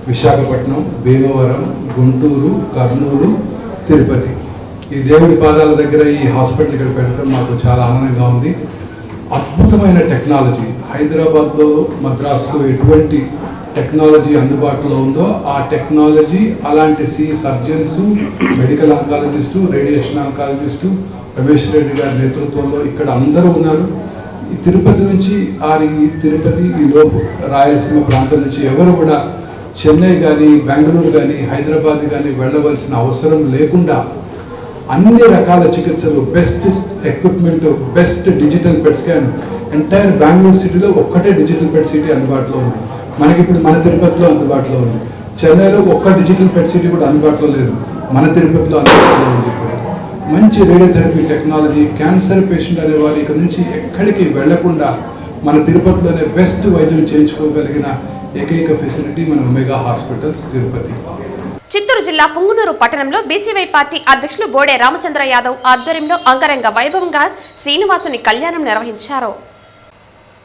విశాఖపట్నం, భీమవరం, గుంటూరు, కర్నూలు, తిరుపతి, ఈ దేవుడి పాదాల దగ్గర ఈ హాస్పిటల్ ఇక్కడ పెట్టడం మాకు చాలా ఆనందంగా ఉంది. అద్భుతమైన టెక్నాలజీ, హైదరాబాద్లో, మద్రాసులో ఎటువంటి టెక్నాలజీ అందుబాటులో ఉందో ఆ టెక్నాలజీ అలాంటి surgeons, medical oncologist, radiation oncologist Ramesh Reddy గారి నేతృత్వంలో ఇక్కడ అందరూ ఉన్నారు. ఈ తిరుపతి నుంచి తిరుపతి ఈ లోపు రాయలసీమ ప్రాంతం నుంచి ఎవరు కూడా చెన్నై కానీ, బెంగళూరు కానీ, హైదరాబాద్ కానీ వెళ్ళవలసిన అవసరం లేకుండా అన్ని రకాల చికిత్సలు, best equipment, best digital PET scan entire Bengaluru సిటీలో ఒక్కటే డిజిటల్ పెట్ సిటీ అందుబాటులో ఉంది. మనకి ఇప్పుడు మన తిరుపతిలో అందుబాటులో ఉంది. చెన్నైలో ఒక్క డిజిటల్ పెట్ సిటీ కూడా అందుబాటులో లేదు, మన తిరుపతిలో అందుబాటులో ఉంది. మంచి రేడియోథెరపీ టెక్నాలజీ, క్యాన్సర్ పేషెంట్ అనే వారు ఇక్కడ నుంచి ఎక్కడికి వెళ్లకుండా మన తిరుపతిలోనే బెస్ట్ వైద్యం చేయించుకోగలిగిన ఏకైక ఫెసిలిటీ మన ఒమేగా హాస్పిటల్స్ తిరుపతి. చిత్తూరు జిల్లా పుంగునూరు పట్టణంలో బీసీవై పార్టీ అధ్యక్షులు బోడే రామచంద్ర యాదవ్ ఆధ్వర్యంలో అంగరంగ వైభవంగా శ్రీనివాసుని కళ్యాణం నిర్వహించారు.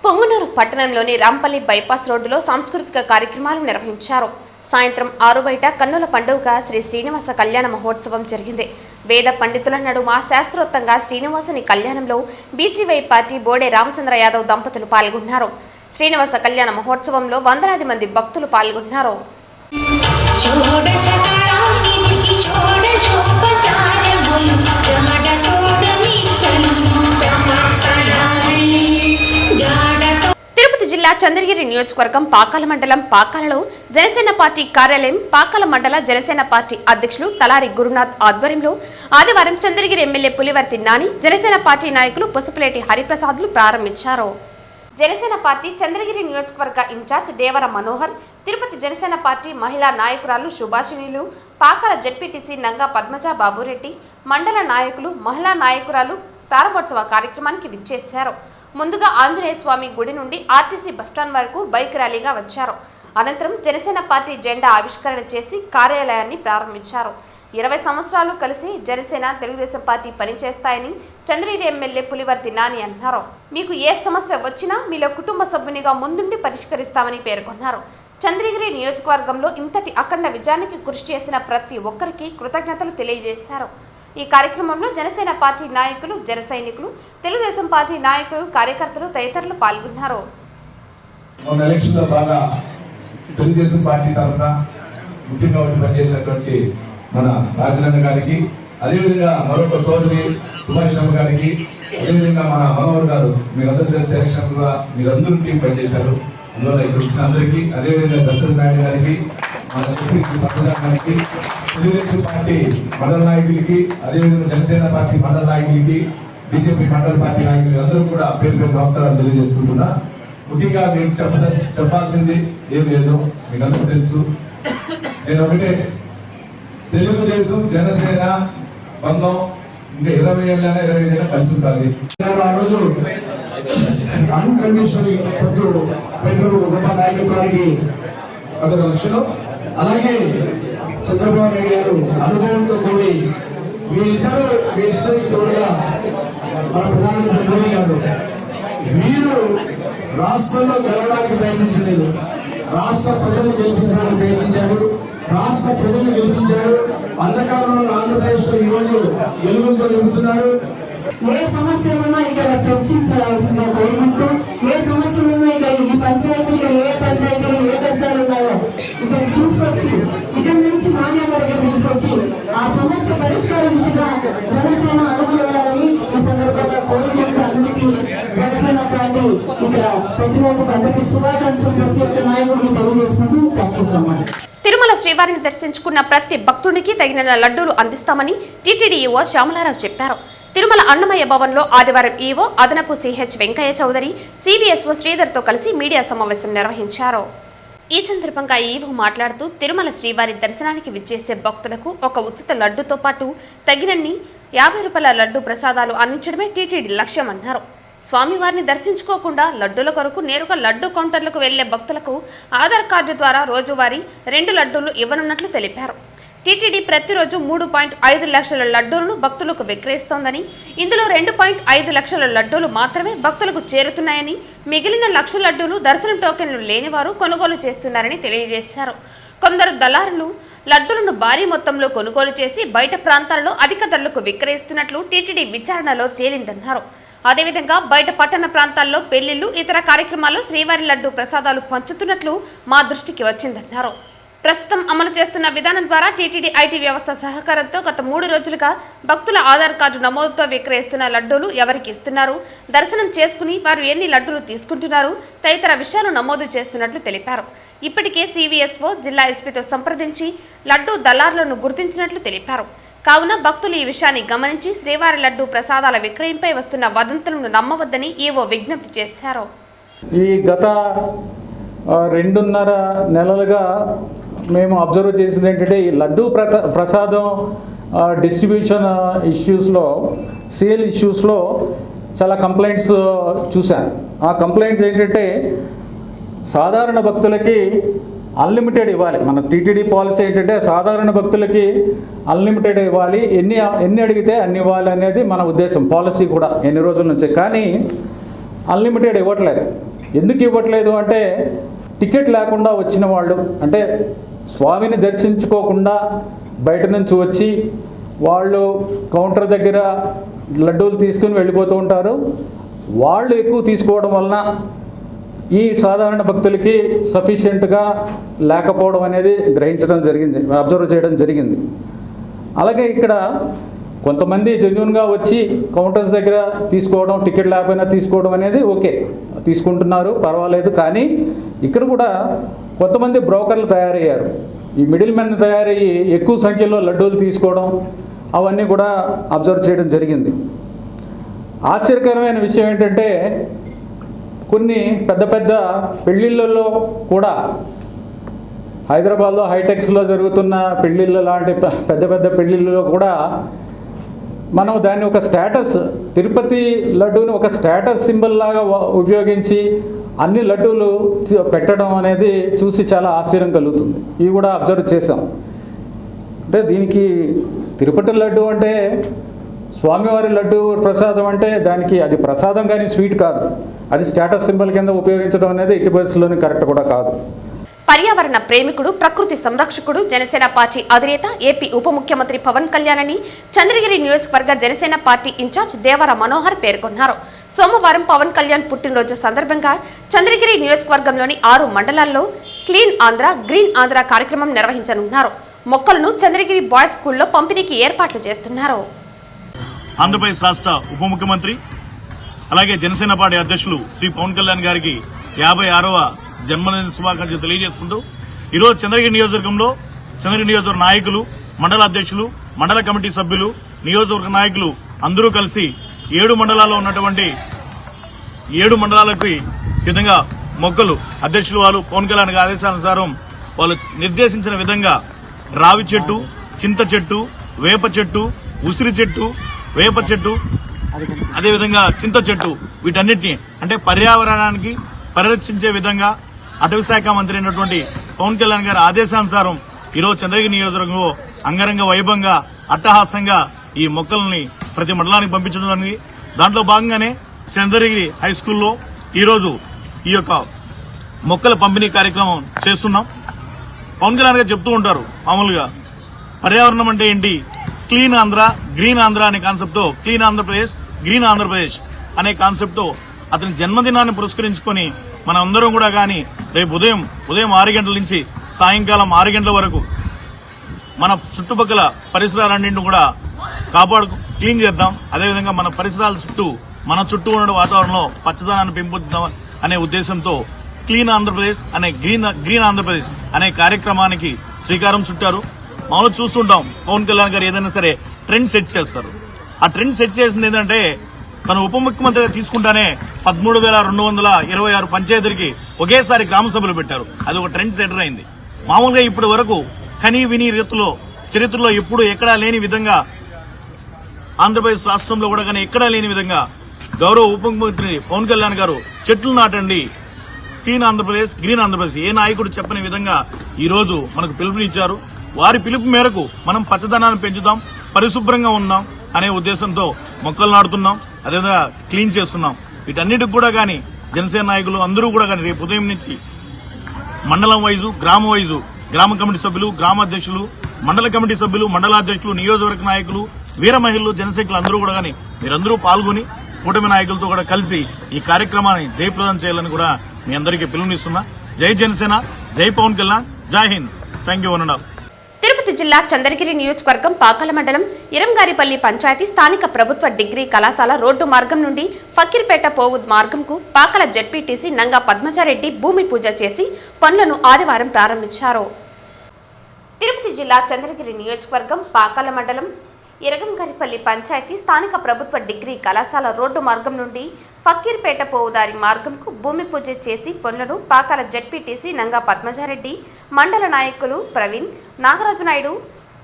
పుంగునూరు పట్టణంలోని రాంపల్లి బైపాస్ రోడ్డులో సాంస్కృతిక కార్యక్రమాలు నిర్వహించారు. సాయంత్రం 6 బయట కన్నుల పండుగగా శ్రీ శ్రీనివాస కళ్యాణ మహోత్సవం జరిగింది. వేద పండితుల నడుమ శాస్త్రోక్తంగా శ్రీనివాసుని కళ్యాణంలో బీసీవై పార్టీ బోడే రామచంద్ర యాదవ్ దంపతులు పాల్గొన్నారు. శ్రీనివాస కళ్యాణ మహోత్సవంలో వందలాది మంది భక్తులు పాల్గొన్నారు. తిరుపతి జిల్లా చంద్రగిరి నియోజకవర్గం పాకాల మండలం పాకాలలో జనసేన పార్టీ కార్యాలయం, పాకాల మండల జనసేన పార్టీ అధ్యక్షులు తలారి గురునాథ్ ఆధ్వర్యంలో ఆదివారం చంద్రగిరి ఎమ్మెల్యే పులివర్తి నాని, జనసేన పార్టీ నాయకులు పసుపులేటి హరిప్రసాద్లు ప్రారంభించారు. జనసేన పార్టీ చంద్రగిరి నియోజకవర్గ ఇన్ఛార్జ్ దేవర మనోహర్, తిరుపతి జనసేన పార్టీ మహిళా నాయకురాలు సుభాషిణిలు, పాకాల జడ్పీటీసీ నంగా పద్మజ బాబురెడ్డి, మండల నాయకులు, మహిళా నాయకురాలు ప్రారంభోత్సవ కార్యక్రమానికి విచ్చేశారు. ముందుగా ఆంజనేయ స్వామి గుడి నుండి ఆర్టీసీ బస్టాండ్ వరకు బైక్ ర్యాలీగా వచ్చారు. అనంతరం జనసేన పార్టీ జెండా ఆవిష్కరణ చేసి కార్యాలయాన్ని ప్రారంభించారు. 20 సంవత్సరాలు కలిసి జనసేన, తెలుగుదేశం పార్టీ పనిచేస్తాయని చంద్రగిరి ఎమ్మెల్యే పులివర్తి నాని అన్నారు. మీకు ఏ సమస్య వచ్చినా మీలో కుటుంబ సభ్యునిగా ముందుండి పరిష్కరిస్తామని పేర్కొన్నారు. చంద్రగిరి నియోజకవర్గంలో ఇంతటి అఖండ విజయానికి కృషి చేసిన ప్రతి ఒక్కరికి కృతజ్ఞతలు తెలియజేశారు. ఈ కార్యక్రమంలో జనసేన పార్టీ నాయకులు, జన సైనికులు, తెలుగుదేశం పార్టీ నాయకులు, కార్యకర్తలు తదితరులు పాల్గొన్నారు. తెలుగుదేశం పార్టీ తరఫున ముఖ్యంగా పనిచేసినటువంటి మన రాజనన్న గారికి, అదేవిధంగా మరొక సోదరి సుభాష్ గారికి, అదేవిధంగా మన మనోహర్ గారు, మీరందరూ తెలిసి ఎలక్షన్ కూడా మీరందరూ టీం పనిచేశారు. అందువల్ల ఇక్కడ వచ్చిన అందరికీ, అదేవిధంగా దశరథ నాయుడు గారికి, మన గారికి, తెలుగుదేశం పార్టీ మండల నాయకులకి, అదేవిధంగా జనసేన పార్టీ మండల నాయకులకి, బీజేపీ మండల పార్టీ నాయకులకి అందరూ కూడా పేరు పేరు నమస్కారాలు తెలియజేసుకుంటున్నా. ముఖ్యంగా మీకు చెప్పాల్సింది ఏం లేదు, మీకు అందరూ తెలుసు. నేను ఒకటే, తెలుగుదేశం జనసేన బంధం ఇంకా 20 ఏళ్ళైనా 25 ఏళ్ళైనా కలిసి ఉంటుంది. ఆ రోజు అన్కండిషనల్ గొప్ప నాయకత్వానికి అదొక లక్షణం. అలాగే చంద్రబాబు నాయుడు గారు అనుభవంతో కూడి వీరిద్దరికి తోడుగా మన ప్రధానమంత్రి మోడీ గారు వీరు రాష్ట్రంలో గెలవడానికి ప్రయత్నించలేదు, రాష్ట్ర ప్రజలు గెలిపించడానికి ప్రయత్నించారు, రాష్ట్ర ప్రజలు గెలిపించారు. అంధకారంలో ఆంధ్రప్రదేశ్ లో ఈరోజు వెలుగులతో నింపుతున్నారు. ఏ సమస్యలున్నా ఇక్కడ చర్చించాల్సిందిగా కోరుకుంటూ, ఏ సమస్యలున్నా ఇక ఈ పంచాయతీలో ఏ కష్టాలు ఉన్నాయో ఇక్కడ తీసుకొచ్చి, ఇక్కడ నుంచి మాన్యంగా తీసుకొచ్చి ఆ సమస్య పరిష్కార దిశగా జనసేన అనుకూలంగాలని ఈ సందర్భంగా కోరుకుంటూ అందరికీ జనసేన పార్టీ ఇక్కడ ప్రతి ఒక్క అందరికీ శుభాకాంక్షలు ప్రతి ఒక్క నాయకుడికి తెలియజేసుకుంటూ తప్పుతున్నాం. తిరుమల శ్రీవారిని దర్శించుకున్న ప్రతి భక్తుడికి తగిన లడ్డూలు అందిస్తామని టీటీడీ ఈవో శ్యామలారావు చెప్పారు. తిరుమల అన్నమయ్య భవన్లో ఆదివారం ఈవో అదనపు సిహెచ్ వెంకయ్య చౌదరి, సివిఎస్ఓ శ్రీధర్తో కలిసి మీడియా సమావేశం నిర్వహించారు. ఈ సందర్భంగా ఈవో మాట్లాడుతూ తిరుమల శ్రీవారి దర్శనానికి విచ్చేసే భక్తులకు ఒక ఉచిత లడ్డుతో పాటు తగినన్ని 50 రూపాయల లడ్డు ప్రసాదాలు అందించడమే టీటీడీ లక్ష్యమన్నారు. స్వామివారిని దర్శించుకోకుండా లడ్డూల కొరకు నేరుగా లడ్డు కౌంటర్లకు వెళ్లే భక్తులకు ఆధార్ కార్డు ద్వారా రోజువారీ 2 లడ్డూలు ఇవ్వనున్నట్లు తెలిపారు. టీటీడీ ప్రతిరోజు 3.5 లక్షల లడ్డూలను భక్తులకు విక్రయిస్తోందని, ఇందులో 2.5 లక్షల లడ్డూలు మాత్రమే భక్తులకు చేరుతున్నాయని, మిగిలిన 1 లక్ష లడ్డూలు దర్శనం టోకెన్లు లేనివారు కొనుగోలు చేస్తున్నారని తెలియజేశారు. కొందరు దళారులు లడ్డూలను భారీ మొత్తంలో కొనుగోలు చేసి బయట ప్రాంతాల్లో అధిక ధరలకు విక్రయిస్తున్నట్లు టీటీడీ విచారణలో తేలిందన్నారు. అదేవిధంగా బయట పట్టణ ప్రాంతాల్లో పెళ్లిళ్లు, ఇతర కార్యక్రమాల్లో శ్రీవారి లడ్డు ప్రసాదాలు పంచుతున్నట్లు మా దృష్టికి వచ్చిందన్నారు. ప్రస్తుతం అమలు చేస్తున్న విధానం ద్వారా టీటీడీ ఐటీ వ్యవస్థ సహకారంతో గత 3 రోజులుగా భక్తుల ఆధార్ కార్డు నమోదుతో విక్రయిస్తున్న లడ్డూలు ఎవరికి ఇస్తున్నారు, దర్శనం చేసుకుని వారు ఎన్ని లడ్డూలు తీసుకుంటున్నారు తదితర విషయాలు నమోదు చేస్తున్నట్లు తెలిపారు. ఇప్పటికే సివిఎస్ఓ జిల్లా ఎస్పీతో సంప్రదించి లడ్డూ దళారులను గుర్తించినట్లు తెలిపారు. కావున భక్తులు ఈ విషయాన్ని గమనించి శ్రీవారి లడ్డు ప్రసాదాల విక్రయంపై వస్తున్న వదంతులను నమ్మవద్దని ఈవో విజ్ఞప్తి చేశారు. ఈ గత 2.5 నెలలుగా మేము అబ్జర్వ్ చేసింది ఏంటంటే, ఈ లడ్డూ ప్రసాదం డిస్ట్రిబ్యూషన్ ఇష్యూస్లో, సేల్ ఇష్యూస్లో చాలా కంప్లైంట్స్ చూశాను. ఆ కంప్లైంట్స్ ఏంటంటే, సాధారణ భక్తులకి అన్లిమిటెడ్ ఇవ్వాలి. మన టీటీడీ పాలసీ ఏంటంటే సాధారణ భక్తులకి అన్లిమిటెడ్ ఇవ్వాలి, ఎన్ని అడిగితే అన్ని ఇవ్వాలి అనేది మన ఉద్దేశం, పాలసీ కూడా ఎన్ని రోజుల నుంచి. కానీ అన్లిమిటెడ్ ఇవ్వట్లేదు. ఎందుకు ఇవ్వట్లేదు అంటే, టికెట్ లేకుండా వచ్చిన వాళ్ళు, అంటే స్వామిని దర్శించుకోకుండా బయట నుంచి వచ్చి వాళ్ళు కౌంటర్ దగ్గర లడ్డూలు తీసుకుని వెళ్ళిపోతూ ఉంటారు. వాళ్ళు ఎక్కువ తీసుకోవడం వలన ఈ సాధారణ భక్తులకి సఫిషియెంట్గా లేకపోవడం అనేది గ్రహించడం జరిగింది, అబ్జర్వ్ చేయడం జరిగింది. అలాగే ఇక్కడ కొంతమంది జెన్యూన్గా వచ్చి కౌంటర్స్ దగ్గర తీసుకోవడం, టికెట్ లేకపోయినా తీసుకోవడం అనేది ఓకే, తీసుకుంటున్నారు, పర్వాలేదు. కానీ ఇక్కడ కూడా కొంతమంది బ్రోకర్లు తయారయ్యారు. ఈ మిడిల్ మెన్ తయారయ్యి ఎక్కువ సంఖ్యలో లడ్డూలు తీసుకోవడం, అవన్నీ కూడా అబ్జర్వ్ చేయడం జరిగింది. ఆశ్చర్యకరమైన విషయం ఏంటంటే, కొన్ని పెద్ద పెద్ద పెళ్ళిళ్ళల్లో కూడా, హైదరాబాద్లో హైటెక్స్లో జరుగుతున్న పెళ్ళిళ్ళు లాంటి పెద్ద పెద్ద పెళ్ళిళ్ళలో కూడా మనం దాన్ని ఒక స్టేటస్, తిరుపతి లడ్డూని ఒక స్టేటస్ సింబల్ లాగా ఉపయోగించి అన్ని లడ్డూలు పెట్టడం అనేది చూసి చాలా ఆశ్చర్యం కలుగుతుంది. ఇవి కూడా అబ్జర్వ్ చేసాం. అంటే దీనికి తిరుపతి లడ్డు అంటే, స్వామివారి లడ్డు ప్రసాదం అంటే దానికి అది ప్రసాదం కానీ స్వీట్ కాదు, అది స్టేటస్ సింబల్ కింద ఉపయోగించడం అనేది ఎట్టి పరిస్థితుల్లోనే కరెక్ట్ కూడా కాదు. పర్యావరణ ప్రేమికుడు, ప్రకృతి సంరక్షకుడు, జనసేన పార్టీ అధినేత, ఏపీ ఉప ముఖ్యమంత్రి పవన్ కళ్యాణ్ అని చంద్రగిరి నియోజకవర్గ జనసేన పార్టీ ఇన్ఛార్జ్ దేవర మనోహర్ పేర్కొన్నారు. సోమవారం పవన్ కళ్యాణ్ పుట్టినరోజు సందర్భంగా చంద్రగిరి నియోజకవర్గంలోని 6 మండలాల్లో క్లీన్ ఆంధ్ర, గ్రీన్ ఆంధ్ర కార్యక్రమం నిర్వహించనున్నారు. మొక్కలను చంద్రగిరి బాయ్స్ స్కూల్లో పంపిణీకి ఏర్పాట్లు చేస్తున్నారు. ఆంధ్రప్రదేశ్ రాష్ట్ర ఉప ముఖ్యమంత్రి అలాగే జనసేన పార్టీ అధ్యక్షులు శ్రీ పవన్ కళ్యాణ్ గారికి 56వ జన్మదిన శుభాకాంక్షలు తెలియజేసుకుంటూ, ఈరోజు చంద్రగిరి నియోజకవర్గంలో చంద్రగిరి నియోజకవర్గ నాయకులు, మండల అధ్యక్షులు, మండల కమిటీ సభ్యులు, నియోజకవర్గ నాయకులు అందరూ కలిసి 7 మండలాల్లో ఉన్నటువంటి 7 మండలాలకి విధంగా మొక్కలు అధ్యక్షులు వాళ్ళు పవన్ కళ్యాణ్ ఆదేశానుసారం వాళ్ళు నిర్దేశించిన విధంగా రావి చెట్టు, చింత చెట్టు, వేప చెట్టు, ఉసిరి చెట్టు, వేప చెట్టు, అదేవిధంగా చింత చెట్టు, వీటన్నిటిని అంటే పర్యావరణానికి పరిరక్షించే విధంగా అటవీ శాఖ మంత్రి అయినటువంటి పవన్ కళ్యాణ్ గారి ఆదేశానుసారం ఈరోజు చంద్రగిరి నియోజకవర్గంలో అంగరంగ వైభవంగా, అట్టహాసంగా ఈ మొక్కల్ని ప్రతి మండలానికి పంపించడం జరిగింది. దాంట్లో భాగంగానే చంద్రగిరి హై స్కూల్లో ఈరోజు ఈ యొక్క మొక్కల పంపిణీ కార్యక్రమం చేస్తున్నాం. పవన్ కళ్యాణ్ గారు చెప్తూ ఉంటారు మామూలుగా పర్యావరణం అంటే ఏంటి, క్లీన్ ఆంధ్ర గ్రీన్ ఆంధ్ర అనే కాన్సెప్ట్ తో క్లీన్ ఆంధ్రప్రదేశ్ గ్రీన్ ఆంధ్రప్రదేశ్ అనే కాన్సెప్ట్ తో అతని జన్మదినాన్ని పురస్కరించుకొని మన అందరం కూడా కానీ రేపు ఉదయం 6 గంటల నుంచి సాయంకాలం 6 గంటల వరకు మన చుట్టుపక్కల పరిసరాలన్నింటినీ కూడా క్లీన్ చేద్దాం. అదేవిధంగా మన పరిసరాల మన చుట్టూ ఉన్న వాతావరణంలో పచ్చదనాన్ని పెంపొందుదాం అనే ఉద్దేశంతో క్లీన్ ఆంధ్రప్రదేశ్ అనే గ్రీన్ ఆంధ్రప్రదేశ్ అనే కార్యక్రమానికి శ్రీకారం చుట్టారు. మామూలు చూస్తుంటాం పవన్ కళ్యాణ్ గారు ఏదైనా సరే ట్రెండ్ సెట్ చేస్తారు. ఆ ట్రెండ్ సెట్ చేసింది ఏంటంటే తను ఉప ముఖ్యమంత్రిగా తీసుకుంటానే 13,226 పంచాయతీలకి ఒకేసారి గ్రామ సభలు పెట్టారు. అది ఒక ట్రెండ్ సెటర్ అయింది. మామూలుగా ఇప్పటి వరకు కనీ విని రీతిలో చరిత్రలో ఎప్పుడు ఎక్కడా లేని విధంగా ఆంధ్రప్రదేశ్ రాష్ట్రంలో కూడా కానీ ఎక్కడా లేని విధంగా గౌరవ ఉప ముఖ్యమంత్రి పవన్ కళ్యాణ్ గారు చెట్లు నాటండి క్లీన్ ఆంధ్రప్రదేశ్ గ్రీన్ ఆంధ్రప్రదేశ్ ఏ నాయకుడు చెప్పని విధంగా ఈ రోజు మనకు పిలుపునిచ్చారు. వారి పిలుపు మేరకు మనం పచ్చదనాన్ని పెంచుదాం, పరిశుభ్రంగా ఉందాం అనే ఉద్దేశంతో మొక్కలు నాటుతున్నాం, అదేవిధంగా క్లీన్ చేస్తున్నాం. వీటన్నిటికి కూడా కానీ జనసేన నాయకులు అందరూ కూడా కానీ రేపు ఉదయం నుంచి మండలం వైజు గ్రామ వైజు గ్రామ కమిటీ సభ్యులు గ్రామాధ్యక్షులు మండల కమిటీ సభ్యులు మండలాధ్యక్షులు నియోజకవర్గ నాయకులు వీర మహిళలు జనసైకులు అందరూ కూడా కానీ మీరందరూ పాల్గొని కూటమి నాయకులతో కూడా కలిసి ఈ కార్యక్రమాన్ని జయప్రదం చేయాలని కూడా మీ అందరికీ పిలుపునిస్తున్నా. జై జనసేన, జై పవన్ కళ్యాణ్, జై హింద్. Thank you. తిరుపతి జిల్లా చంద్రగిరి నియోజకవర్గం పాకాల మండలం ఇరంగారిపల్లి పంచాయతీ స్థానిక ప్రభుత్వ డిగ్రీ కళాశాల రోడ్డు మార్గం నుండి ఫకీర్పేట పోవు మార్గంకు పాకాల జడ్పీటీసీ నంగా పద్మజారెడ్డి భూమి పూజ చేసి పనులను ఆదివారం ప్రారంభించారు. తిరుపతి జిల్లా చంద్రగిరి నియోజకవర్గం పాకాల మండలం ఇరంగారిపల్లి పంచాయతీ స్థానిక ప్రభుత్వ డిగ్రీ కళాశాల రోడ్డు మార్గం నుండి ఫకీర్పేట పోవుదారి మార్గంకు భూమి పూజ చేసి పనులను పాకాల జడ్పీటీసీ నంగా పద్మజారెడ్డి, మండల నాయకులు ప్రవీణ్, నాగరాజు నాయుడు,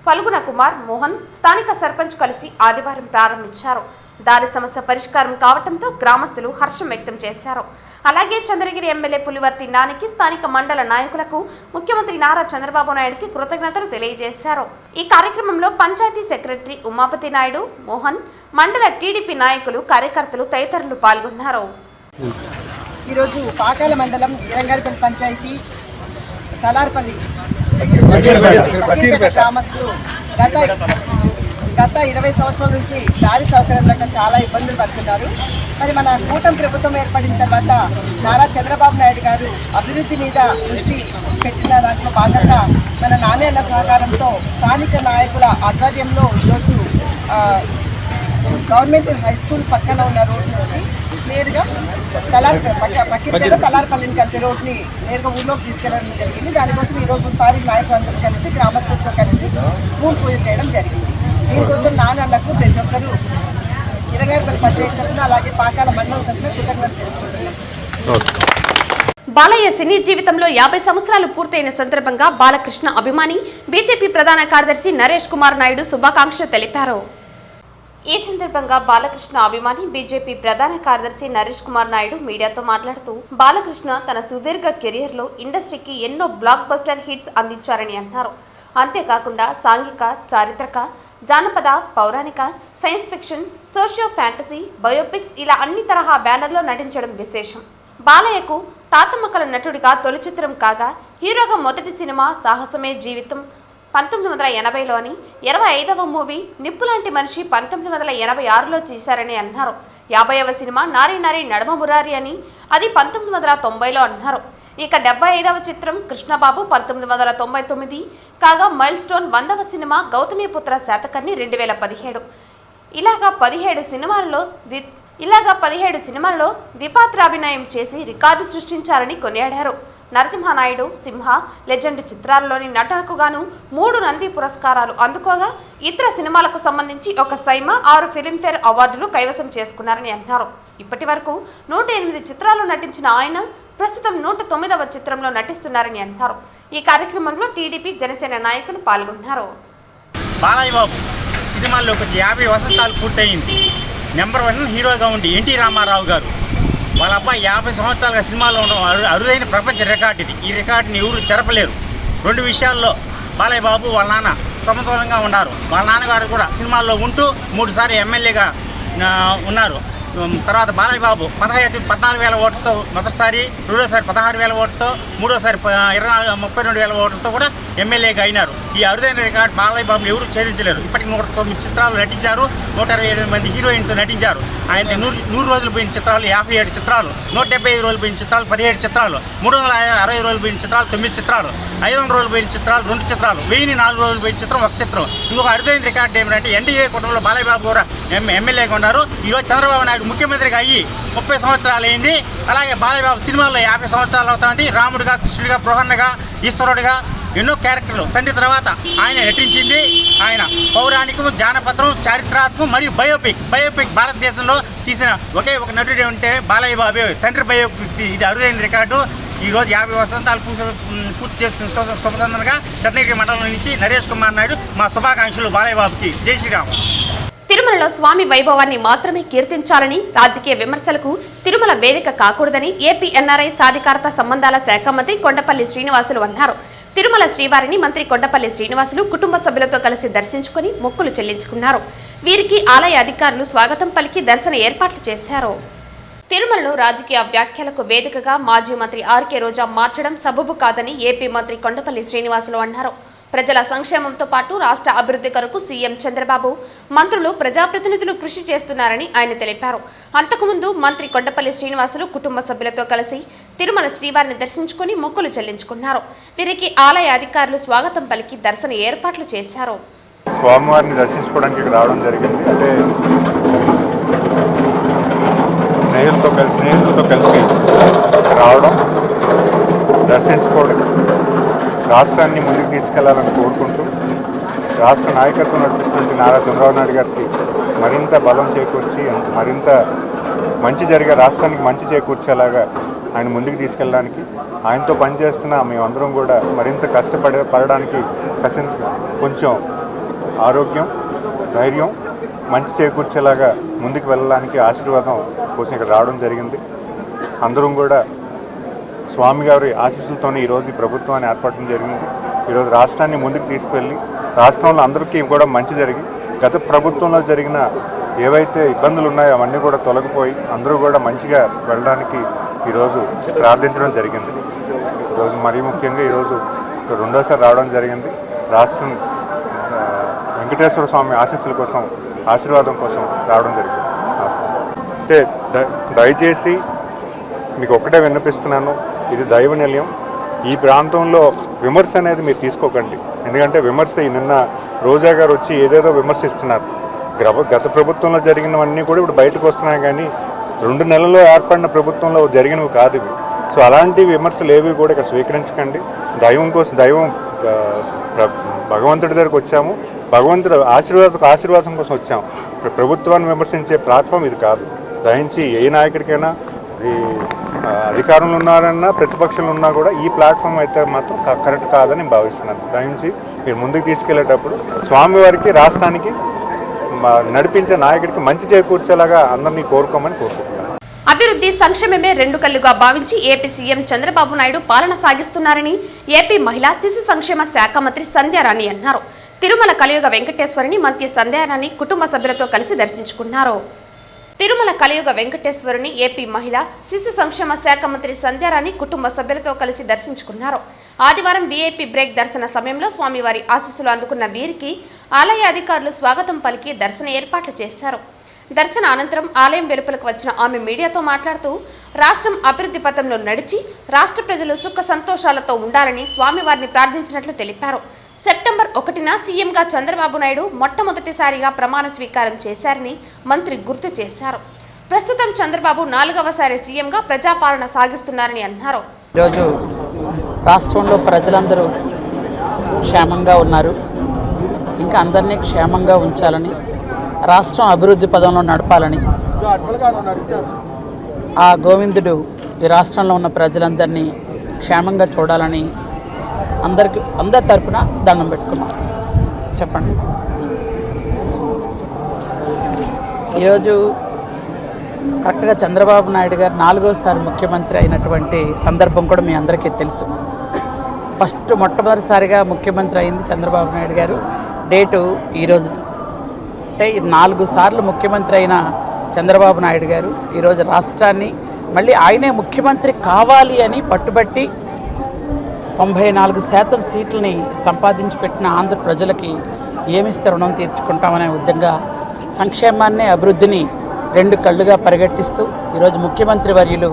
ఫల్గుణ కుమార్, మోహన్, స్థానిక సర్పంచ్ కలిసి ఆదివారం ప్రారంభించారు. దారి సమస్య పరిష్కారం కావడంతో గ్రామస్తులు హర్షం వ్యక్తం చేశారు. అలాగే చంద్రగిరి ఎమ్మెల్యే పులివర్తి నానికి, స్థానిక మండల నాయకులకు ముఖ్యమంత్రి నారా చంద్రబాబు నాయుడుకి కృతజ్ఞతలు తెలియజేశారు. ఈ కార్యక్రమంలో పంచాయతీ సెక్రటరీ ఉమాపతి నాయుడు, మోహన్, మండల టీడీపీ నాయకులు, కార్యకర్తలు తదితరులు పాల్గొన్నారు. ఈరోజు పాకాల మండలం ఇరంగారిపల్లి పంచాయతీ తలార్పల్లి గ్రామస్తులు గత 20 సంవత్సరాల నుంచి దారి సౌకర్యం లేక చాలా ఇబ్బందులు పడుతున్నారు. మరి మన కూటమి ప్రభుత్వం ఏర్పడిన తర్వాత నారా చంద్రబాబు నాయుడు గారు అభివృద్ధి మీద దృష్టి పెట్టిన దాంట్లో భాగంగా మన నాణ్యత సహకారంతో స్థానిక నాయకుల ఆధ్వర్యంలో ఈరోజు గవర్నమెంట్ హై స్కూల్ పక్కన ఉన్న రోడ్డు నుంచి నేరుగా తలార్పల్లిని కలిపే రోడ్ని నేరుగా ఊళ్ళోకి తీసుకెళ్లడం జరిగింది. దానికోసం ఈరోజు స్థానిక నాయకులందరూ కలిసి గ్రామస్తులతో కలిసి భూమి పూజ చేయడం జరిగింది. దీనికోసం నాన్నకు ప్రతి ఒక్కరూ ఇరంగారిపల్లి పంచాయతీ తరఫున అలాగే పాకాల మండలం తరఫున కృతజ్ఞతలు తెలుపుకుంటున్నాం. బాలయ్య సినీ జీవితంలో 50 సంవత్సరాలు పూర్తయిన సందర్భంగా బాలకృష్ణ అభిమాని బీజేపీ ప్రధాన కార్యదర్శి నరేష్ కుమార్ నాయుడు శుభాకాంక్షలు తెలిపారు. ఈ సందర్భంగా బాలకృష్ణ అభిమాని బీజేపీ ప్రధాన కార్యదర్శి నరేష్ కుమార్ నాయుడు మీడియాతో మాట్లాడుతూ బాలకృష్ణ తన సుదీర్ఘ కెరియర్లో ఇండస్ట్రీకి ఎన్నో బ్లాక్ బస్టర్ హిట్స్ అందించారని అన్నారు. అంతేకాకుండా సాంఘిక, చారిత్రక, జానపద, పౌరాణిక, science fiction, socio fantasy, biopics ఇలా అన్ని తరహా బ్యానర్లో నటించడం విశేషం. బాలయ్యకు తాతమ్మకల నటుడిగా తొలి చిత్రం కాగా హీరోగా మొదటి సినిమా సాహసమే జీవితం 1980లోని 25వ మూవీ నిప్పులాంటి మనిషి 1986లో తీశారని అన్నారు. 50వ సినిమా నారీ నారీ నడమ మురారి అని అది 1990లో అన్నారు. ఇక 75వ చిత్రం కృష్ణబాబు 1999 కాగా మైల్ స్టోన్ 100వ సినిమా గౌతమిపుత్ర శాతకర్ణి 2017. ఇలాగా 17 సినిమాల్లో ద్విపాత్రాభినయం చేసి రికార్డు సృష్టించారని కొనియాడారు. నరసింహనాయుడు, సింహ, లెజెండ్ చిత్రాల్లోని నటనకు గాను 3 నంది పురస్కారాలు అందుకోగా ఇతర సినిమాలకు సంబంధించి ఒక సైమా 6 ఫిలింఫేర్ అవార్డులు కైవసం చేసుకున్నారని అన్నారు. ఇప్పటి వరకు 108 చిత్రాల్లో నటించిన ఆయన ప్రస్తుతం 109వ చిత్రంలో నటిస్తున్నారని అన్నారు. ఈ కార్యక్రమంలో టీడీపీ, జనసేన నాయకులు పాల్గొన్నారు. బాలయ్య బాబు సినిమాల్లోకి వచ్చి 50 వసంతాలు పూర్తయింది. నెంబర్ 1 హీరోగా ఉండి ఎన్టీ రామారావు గారు వాళ్ళ అబ్బాయి 50 సంవత్సరాలుగా సినిమాలో ఉండడం అరుదైన ప్రపంచ రికార్డు ఇది. ఈ రికార్డుని ఎవరు చెరపలేరు. 2 విషయాల్లో బాలయ్య బాబు వాళ్ళ నాన్న సమతూలంగా ఉన్నారు. వాళ్ళ నాన్నగారు కూడా సినిమాల్లో ఉంటూ 3 సార్లు ఎమ్మెల్యేగా ఉన్నారు. తర్వాత బాలయ్య బాబు 14,000 ఓట్లతో మొదటిసారి, రెండోసారి 16,000 ఓట్లతో, మూడోసారి 32,000 ఓట్లతో కూడా ఎమ్మెల్యేగా అయినారు. ఈ అరుదైన రికార్డు బాలయ్య బాబుని ఎవరు ఛేదించలేరు. ఇప్పటికి 109 చిత్రాలు నటించారు, 128 మంది హీరోయిన్స్ నటించారు. ఆయన 100 రోజులు పోయిన చిత్రాలు 57 చిత్రాలు, 175 రోజులు పోయిన చిత్రాలు 17 చిత్రాలు, 360 రోజులు పోయిన చిత్రాలు 9 చిత్రాలు, 500 రోజులు పోయిన చిత్రాలు 2 చిత్రాలు, 1004 రోజులు పోయిన చిత్రం 1 చిత్రం. ఇంకొక అరుదైన రికార్డు ఏమిటంటే ఎన్డీఏ కుటుంబంలో బాలయ్య బాబు కూడా ఎమ్మెల్యేగా ఉన్నారు. ఈరోజు చంద్రబాబు నాయుడు ముఖ్యమంత్రిగా అయ్యి 30 సంవత్సరాలు అయింది. అలాగే బాలయ్య బాబు సినిమాల్లో 50 సంవత్సరాలు అవుతుంది. రాముడిగా, కృష్ణుడిగా, బృహన్నగా, ఈశ్వరుడిగా ఎన్నో క్యారెక్టర్లు తండ్రి తర్వాత ఆయన నటించింది. ఆయన పౌరాణికం, జానపదం, చారిత్రాత్మకం మరియు బయోపిక్ భారతదేశంలో తీసిన ఒకే ఒక నటుడు ఉంటే బాలయ్య బాబు తండ్రి బయోపిక్. ఇది అరుదైన రికార్డు. ఈరోజు 50 వసంతాలు పూర్తి చేసుకున్న శుభసందనగా చంద్రగిరి మండలం నుంచి నరేష్ కుమార్ నాయుడు మా శుభాకాంక్షలు బాలయ్య బాబుకి. జై శ్రీరామ్. తిరుమలలో స్వామి వైభవాన్ని మాత్రమే కీర్తించాలని, రాజకీయ విమర్శలకు తిరుమల వేదిక కాకూడదని ఏపీ ఎన్ఆర్ఐ సాధికారత సంబంధాల శాఖ మంత్రి కొండపల్లి శ్రీనివాసులు అన్నారు. తిరుమల శ్రీవారిని మంత్రి కొండపల్లి శ్రీనివాసులు కుటుంబ సభ్యులతో కలిసి దర్శించుకుని మొక్కులు చెల్లించుకున్నారు. వీరికి ఆలయ అధికారులు స్వాగతం పలికి దర్శన ఏర్పాట్లు చేశారు. తిరుమలలో రాజకీయ వ్యాఖ్యలకు వేదికగా మాజీ మంత్రి ఆర్కే రోజా మార్చడం సబబు కాదని ఏపీ మంత్రి కొండపల్లి శ్రీనివాసులు అన్నారు. ప్రజల సంక్షేమంతో పాటు రాష్ట్ర అభివృద్ధి కొరకు సీఎం చంద్రబాబు, మంత్రులు, ప్రజాప్రతినిధులు కృషి చేస్తున్నారని ఆయన తెలిపారు. అంతకుముందు మంత్రి కొండపల్లి శ్రీనివాసులు కుటుంబ సభ్యులతో కలిసి తిరుమల శ్రీవారిని దర్శించుకుని మొక్కులు చెల్లించుకున్నారు. వీరికి ఆలయ అధికారులు స్వాగతం పలికి దర్శన ఏర్పాట్లు చేశారు. స్వామివారిని దర్శించుకోవడానికి ఇక్కడ రావడం జరిగింది. అంటే స్నేహితులతో కలిసి రావడం, దర్శించుకోవడం, రాష్ట్రాన్ని ముందుకు తీసుకెళ్లాలని కోరుకుంటూ రాష్ట్ర నాయకత్వం నడిపిస్తున్న నారా చంద్రబాబు నాయుడు గారికి మరింత బలం చేకూర్చి, మరింత మంచి జరిగే రాష్ట్రానికి మంచి చేకూర్చేలాగా ఆయన ముందుకు తీసుకెళ్ళడానికి, ఆయనతో పనిచేస్తున్న మేమందరం కూడా మరింత కష్టపడడానికి కొంచెం ఆరోగ్యం, ధైర్యం, మంచి చేకూర్చేలాగా ముందుకు వెళ్ళడానికి ఆశీర్వాదం కోసం ఇక్కడ రావడం జరిగింది. అందరం కూడా స్వామి గారి ఆశీస్సులతోనే ఈరోజు ఈ ప్రభుత్వాన్ని ఏర్పడడం జరిగింది. ఈరోజు రాష్ట్రాన్ని ముందుకు తీసుకువెళ్ళి రాష్ట్రంలో అందరికీ కూడా మంచి జరిగి గత ప్రభుత్వంలో జరిగిన ఏవైతే ఇబ్బందులు ఉన్నాయో అవన్నీ కూడా తొలగిపోయి అందరూ కూడా మంచిగా వెళ్ళడానికి ఈరోజు ప్రార్థించడం జరిగింది. ఈరోజు మరీ ముఖ్యంగా ఈరోజు రెండోసారి రావడం జరిగింది. రాష్ట్రం వెంకటేశ్వర స్వామి ఆశీస్సుల కోసం, ఆశీర్వాదం కోసం రావడం జరిగింది. అంటే దయచేసి మీకు ఒక్కటే విన్నపిస్తున్నాను, ఇది దైవ నిలయం. ఈ ప్రాంతంలో విమర్శ అనేది మీరు తీసుకోకండి. ఎందుకంటే విమర్శ నిన్న రోజా గారు వచ్చి ఏదేదో విమర్శిస్తున్నారు. గత ప్రభుత్వంలో జరిగినవన్నీ కూడా ఇప్పుడు బయటకు వస్తున్నాయి, కానీ 2 నెలల్లో ఏర్పడిన ప్రభుత్వంలో జరిగినవి కాదు ఇవి. సో అలాంటి విమర్శలు ఏవి కూడా ఇక్కడ స్వీకరించకండి. దైవం భగవంతుడి దగ్గరకు వచ్చాము, భగవంతుడు ఆశీర్వాదం కోసం వచ్చాము. ప్రభుత్వాన్ని విమర్శించే ప్లాట్ఫామ్ ఇది కాదు. దయించి ఏ నాయకుడికైనా అధికారంలో ఉన్నారన్నా ప్రతిపక్షంలో ఉన్నా కూడా ఈ ప్లాట్ఫామ్ అయితే మాత్రం కరెక్ట్ కాదని నేను భావిస్తున్నాను. దయించి మీరు ముందుకు తీసుకెళ్లేటప్పుడు స్వామివారికి, రాష్ట్రానికి నడిపించే నాయకుడికి మంచి చేకూర్చేలాగా అందరినీ కోరుకోమని కోరుకుంటున్నాను. అభివృద్ధి సంక్షేమమే 2 కళ్ళుగా భావించి ఏపీ సీఎం చంద్రబాబు నాయుడు పాలన సాగిస్తున్నారని ఏపీ మహిళా శిశు సంక్షేమ శాఖ మంత్రి సంధ్యారాణి అన్నారు. తిరుమల కలియుగ వెంకటేశ్వరుని మంత్రి సంధ్యారాణి కుటుంబ సభ్యులతో కలిసి దర్శించుకున్నారు. తిరుమల కలియుగ వెంకటేశ్వరుని ఏపీ మహిళా శిశు సంక్షేమ శాఖ మంత్రి సంధ్యారాణి కుటుంబ సభ్యులతో కలిసి దర్శించుకున్నారు. ఆదివారం వీఐపీ బ్రేక్ దర్శన సమయంలో స్వామివారి ఆశీస్సులు అందుకున్న వీరికి ఆలయ అధికారులు స్వాగతం పలికి దర్శన ఏర్పాట్లు చేశారు. దర్శన అనంతరం ఆలయం వెలుపలకు వచ్చిన ఆమె మీడియాతో మాట్లాడుతూ రాష్ట్రం అభివృద్ధి పథంలో నడిచి రాష్ట్ర ప్రజలు సుఖ సంతోషాలతో ఉండాలని స్వామివారిని ప్రార్థించినట్లు తెలిపారు. సెప్టెంబర్ 1న సీఎంగా చంద్రబాబు నాయుడు మొట్టమొదటిసారిగా ప్రమాణ స్వీకారం చేశారని మంత్రి గుర్తు చేశారు. ప్రస్తుతం చంద్రబాబు 4వసారి సీఎంగా ప్రజాపాలన సాగిస్తున్నారని అన్నారు. ఈరోజు రాష్ట్రంలో ప్రజలందరూ క్షేమంగా ఉన్నారు. ఇంకా అందరినీ క్షేమంగా ఉంచాలని, రాష్ట్రం అభివృద్ధి పదంలో నడపాలని ఆ గోవిందుడు ఈ రాష్ట్రంలో ఉన్న ప్రజలందరినీ క్షేమంగా చూడాలని అందరి తరపున దండం పెట్టుకున్నాం. చెప్పండి. ఈరోజు కరెక్ట్గా చంద్రబాబు నాయుడు గారు 4వసారి ముఖ్యమంత్రి అయినటువంటి సందర్భం కూడా మీ అందరికీ తెలుసు. మొట్టమొదటిసారిగా ముఖ్యమంత్రి అయింది చంద్రబాబు నాయుడు గారు. డేటు ఈరోజు. అంటే 4 సార్లు ముఖ్యమంత్రి అయిన చంద్రబాబు నాయుడు గారు ఈరోజు రాష్ట్రాన్ని మళ్ళీ ఆయనే ముఖ్యమంత్రి కావాలి అని పట్టుబట్టి 94% సీట్లని సంపాదించి పెట్టిన ఆంధ్ర ప్రజలకి ఏమిస్తే రుణం తీర్చుకుంటామనే విధంగా సంక్షేమాన్ని అభివృద్ధిని 2 కళ్ళుగా పరిగెట్టిస్తూ ఈరోజు ముఖ్యమంత్రి వర్యులు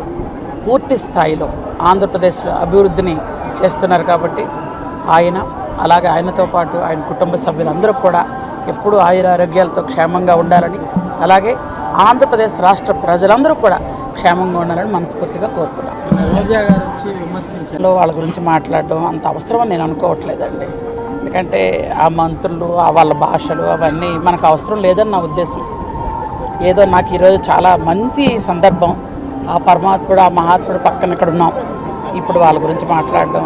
పూర్తి స్థాయిలో ఆంధ్రప్రదేశ్లో అభివృద్ధిని చేస్తున్నారు. కాబట్టి ఆయన అలాగే ఆయనతో పాటు ఆయన కుటుంబ సభ్యులందరూ కూడా ఎప్పుడూ ఆయురారోగ్యాలతో క్షేమంగా ఉండాలని, అలాగే ఆంధ్రప్రదేశ్ రాష్ట్ర ప్రజలందరూ కూడా క్షేమంగా ఉండాలని మనస్ఫూర్తిగా కోరుకున్నాను. వాళ్ళ గురించి మాట్లాడడం అంత అవసరమని నేను అనుకోవట్లేదండి. ఎందుకంటే ఆ మంత్రులు వాళ్ళ భాషలు అవన్నీ మనకు అవసరం లేదని నా ఉద్దేశం. ఏదో నాకు ఈరోజు చాలా మంచి సందర్భం, ఆ పరమాత్ముడు ఆ మహాత్ముడు పక్కన ఇక్కడ ఉన్నాం, ఇప్పుడు వాళ్ళ గురించి మాట్లాడడం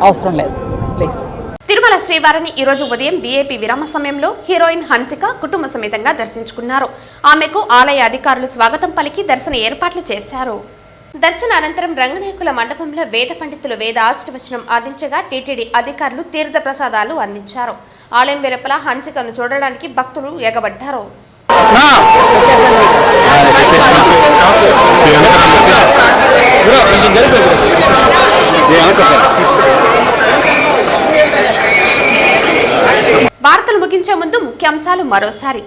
అవసరం లేదు ప్లీజ్. తిరుమల శ్రీవారిని ఈరోజు ఉదయం వీఐపీ విరామ సమయంలో హీరోయిన్ హన్సిక కుటుంబ సమేతంగా దర్శించుకున్నారు. ఆమెకు ఆలయ అధికారులు స్వాగతం పలికి దర్శన ఏర్పాట్లు చేశారు. దర్శన అనంతరం రంగనాయకుల మండపంలో వేద పండితులు వేద ఆశీర్వచనం అందించగా టీటీడీ అధికారులు తీర్థ ప్రసాదాలు అందించారు. ఆలయం వెలుపల హన్సికను చూడడానికి భక్తులు ఎగబడ్డారు. వార్తలు ముగించే ముందు ముఖ్యాంశాలు మరోసారి.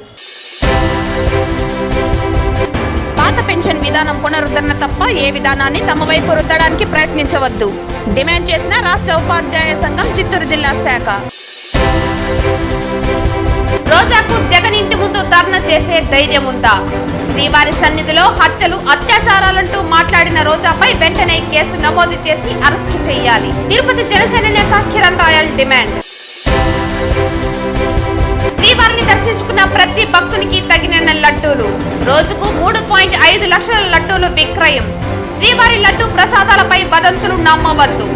పాత పెన్షన్ విధానం పునరుద్ధరణ తప్ప ఏ విధానాన్ని తమ వైపు రుద్దడానికి ప్రయత్నించవద్దు డిమాండ్ చేసిన రాష్ట్ర ఉపాధ్యాయ సంఘం చిత్తూరు జిల్లా శాఖ. రోజాకు జగన్ ఇంటి ముందు ధర్నా చేసే ధైర్యం ఉందా? శ్రీవారి సన్నిధిలో హత్యలు అత్యాచారాలంటూ మాట్లాడిన రోజాపై వెంటనే కేసు నమోదు చేసి అరెస్టు చేయాలి. తిరుపతి జనసేన నేత కిరణ్ రాయల్ డిమాండ్. శ్రీవారిని దర్శించుకున్న ప్రతి భక్తునికి తగిన లడ్డూలు. రోజుకు 3.5 లక్షల లడ్డూలు విక్రయం. శ్రీవారి లడ్డూ ప్రసాదాలపై వదంతులు నమ్మవద్దు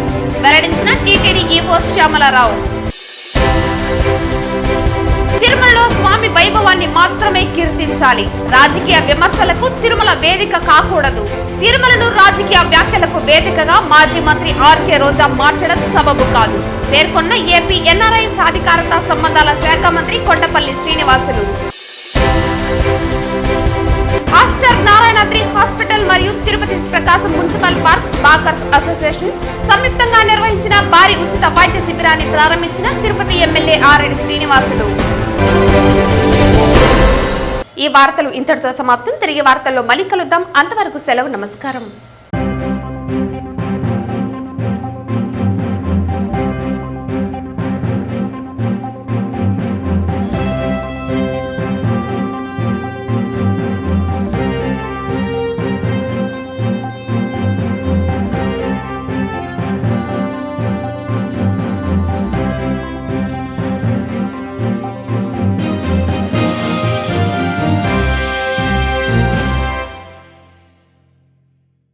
వెల్లడించిన టీటీడీ ఈవో శ్యామలరావు. తిరుమలలో స్వామి వైభవాన్ని మాత్రమే కీర్తించాలి. రాజకీయ విమర్శలకు తిరుమల వేదిక కాకూడదు. తిరుమలను రాజకీయ వ్యాఖ్యలకు వేదికగా మాజీ మంత్రి ఆర్కే రోజా మార్చడం సబబు కాదు పేర్కొన్న ఏపీ ఎన్ఆర్ఐ సాధికారత సంబంధాల శాఖ మంత్రి కొండపల్లి శ్రీనివాసులు. ఆస్టర్ నారాయణాద్రి హాస్పిటల్ మరియు తిరుపతి ప్రకాశం మున్సిపల్ పార్క్ బాకర్స్ అసోసియేషన్ సంయుక్తంగా నిర్వహించిన భారీ ఉచిత వైద్య శిబిరాన్ని ప్రారంభించిన తిరుపతి ఎమ్మెల్యే ఆర్ఎడి శ్రీనివాసులు. ఈ వార్తలు ఇంతటితో సమాప్తం. తిరిగి వార్తల్లో మళ్ళీ కలుద్దాం. అంతవరకు సెలవు. నమస్కారం.